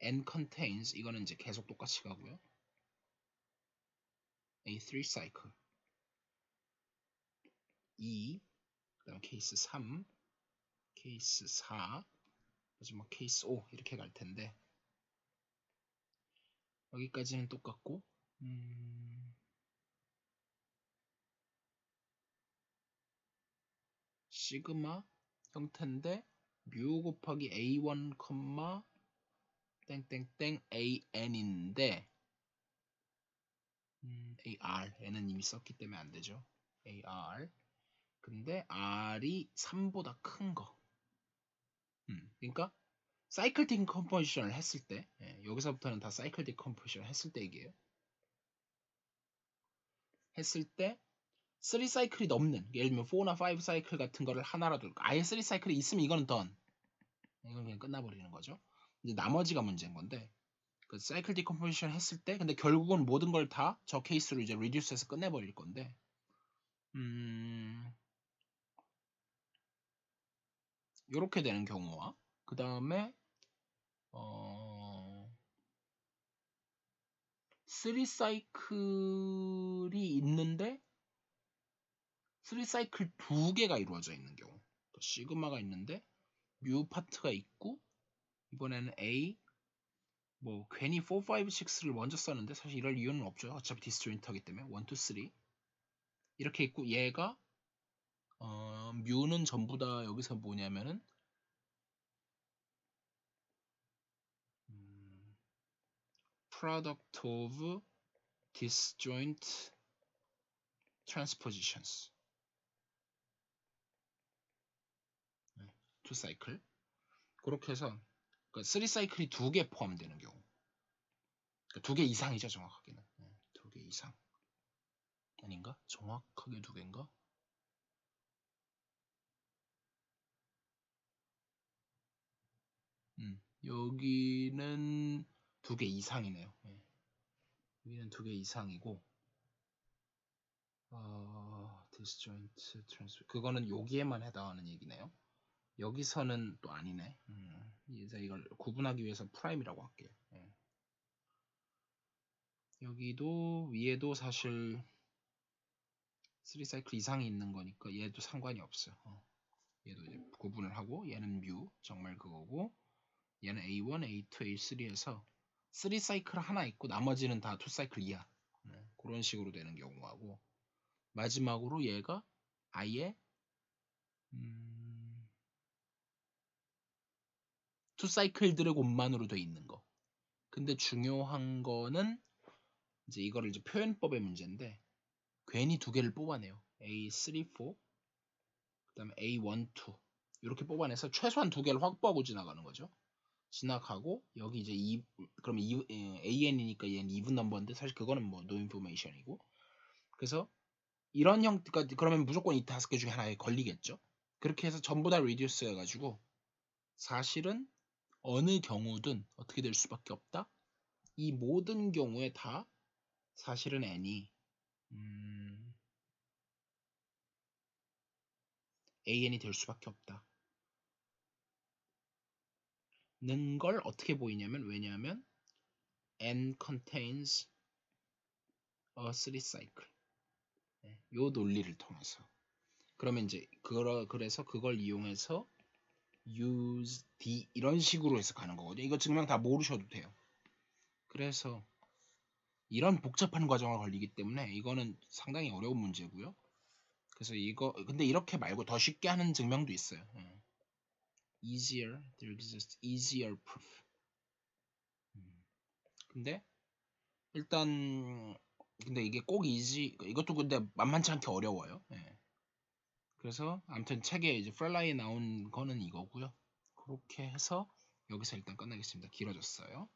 A: n contains, 이거는 이제 계속 똑같이 가고요. a 3 cycle 2, 그다음 케이스 3, 케이스 4, 마지막 케이스 5 이렇게 갈 텐데, 여기까지는 똑같고, 시그마 형태인데 뮤 곱하기 a1, 땡땡땡 an인데 ar, n은 이미 썼기 때문에 안 되죠. ar. 근데 r이 3보다 큰 거. 그러니까 사이클 디컴포지션을 했을 때, 여기서부터는 다 사이클 디컴포지션 했을 때 얘기예요. 했을 때 3사이클이 넘는, 예를 들면 4나 5사이클 같은 거를 하나라도, 아예 3사이클이 있으면 이거는 done. 이건 그냥 끝나버리는 거죠. 이제 나머지가 문제인 건데, 그 사이클 디컴포지션 했을 때 근데 결국은 모든 걸 다 저 케이스로 이제 리듀스해서 끝내버릴 건데 요렇게 되는 경우와 그 다음에 3사이클이 있는데 3사이클 두 개가 이루어져 있는 경우 시그마가 있는데 뮤 파트가 있고 이번에는 A 뭐 괜히 4, 5, 6를 먼저 썼는데 사실 이럴 이유는 없죠. 어차피 디스조인트하기 때문에 1, 2, 3 이렇게 있고 얘가 뮤는 전부 다 여기서 뭐냐면은 product of disjoint transpositions two cycle 그렇게 해서 3사이클이 두 개 포함되는 경우 두 개 이상이죠 정확하게는 두 개 이상 아닌가? 정확하게 두 개인가? 여기는 두 개 이상이네요. 여기는 두 개 이상이고 disjoint transfer 그거는 여기에만 해당하는 얘기네요. 여기서는 또 아니네. 이제 이걸 구분하기 위해서 프라임이라고 할게요. 여기도 위에도 사실 3사이클 이상이 있는 거니까 얘도 상관이 없어요. 얘도 이제 구분을 하고 얘는 뮤 정말 그거고 얘는 A1, A2, A3에서 3사이클 하나 있고 나머지는 다 2사이클 이하 그런 식으로 되는 경우하고 마지막으로 얘가 아예 2사이클들의 곳만으로 돼 있는 거. 근데 중요한 거는 이제 이거를 이제 표현법의 문제인데 괜히 두 개를 뽑아내요. A3, 4 그다음에 A1, 2 이렇게 뽑아내서 최소한 두 개를 확보하고 지나가는 거죠. 지나가고 여기 이제 그럼 AN이니까 얘는 even 넘버인데 사실 그거는 뭐 no information이고 그래서 이런 형태가 그러면 무조건 이 다섯 개 중에 하나에 걸리겠죠. 그렇게 해서 전부 다 reduce 해가지고 사실은 어느 경우든 어떻게 될 수밖에 없다. 이 모든 경우에 다 사실은 n이 AN이 될 수밖에 없다. 는 걸 어떻게 보이냐면 왜냐하면 n contains a 3cycle 요 논리를 통해서 그러면 이제 그래서 그걸 이용해서 use d 이런 식으로 해서 가는 거거든요. 이거 증명 다 모르셔도 돼요. 그래서 이런 복잡한 과정을 걸리기 때문에 이거는 상당히 어려운 문제고요. 그래서 이거 근데 이렇게 말고 더 쉽게 하는 증명도 있어요. easier, there exists easier proof. 근데 일단 근데 이게 꼭 이것도 근데 만만치 않게 어려워요. 그래서 아무튼 책에 이제 프렐라이에 나온 거는 이거고요. 그렇게 해서 여기서 일단 끝내겠습니다. 길어졌어요.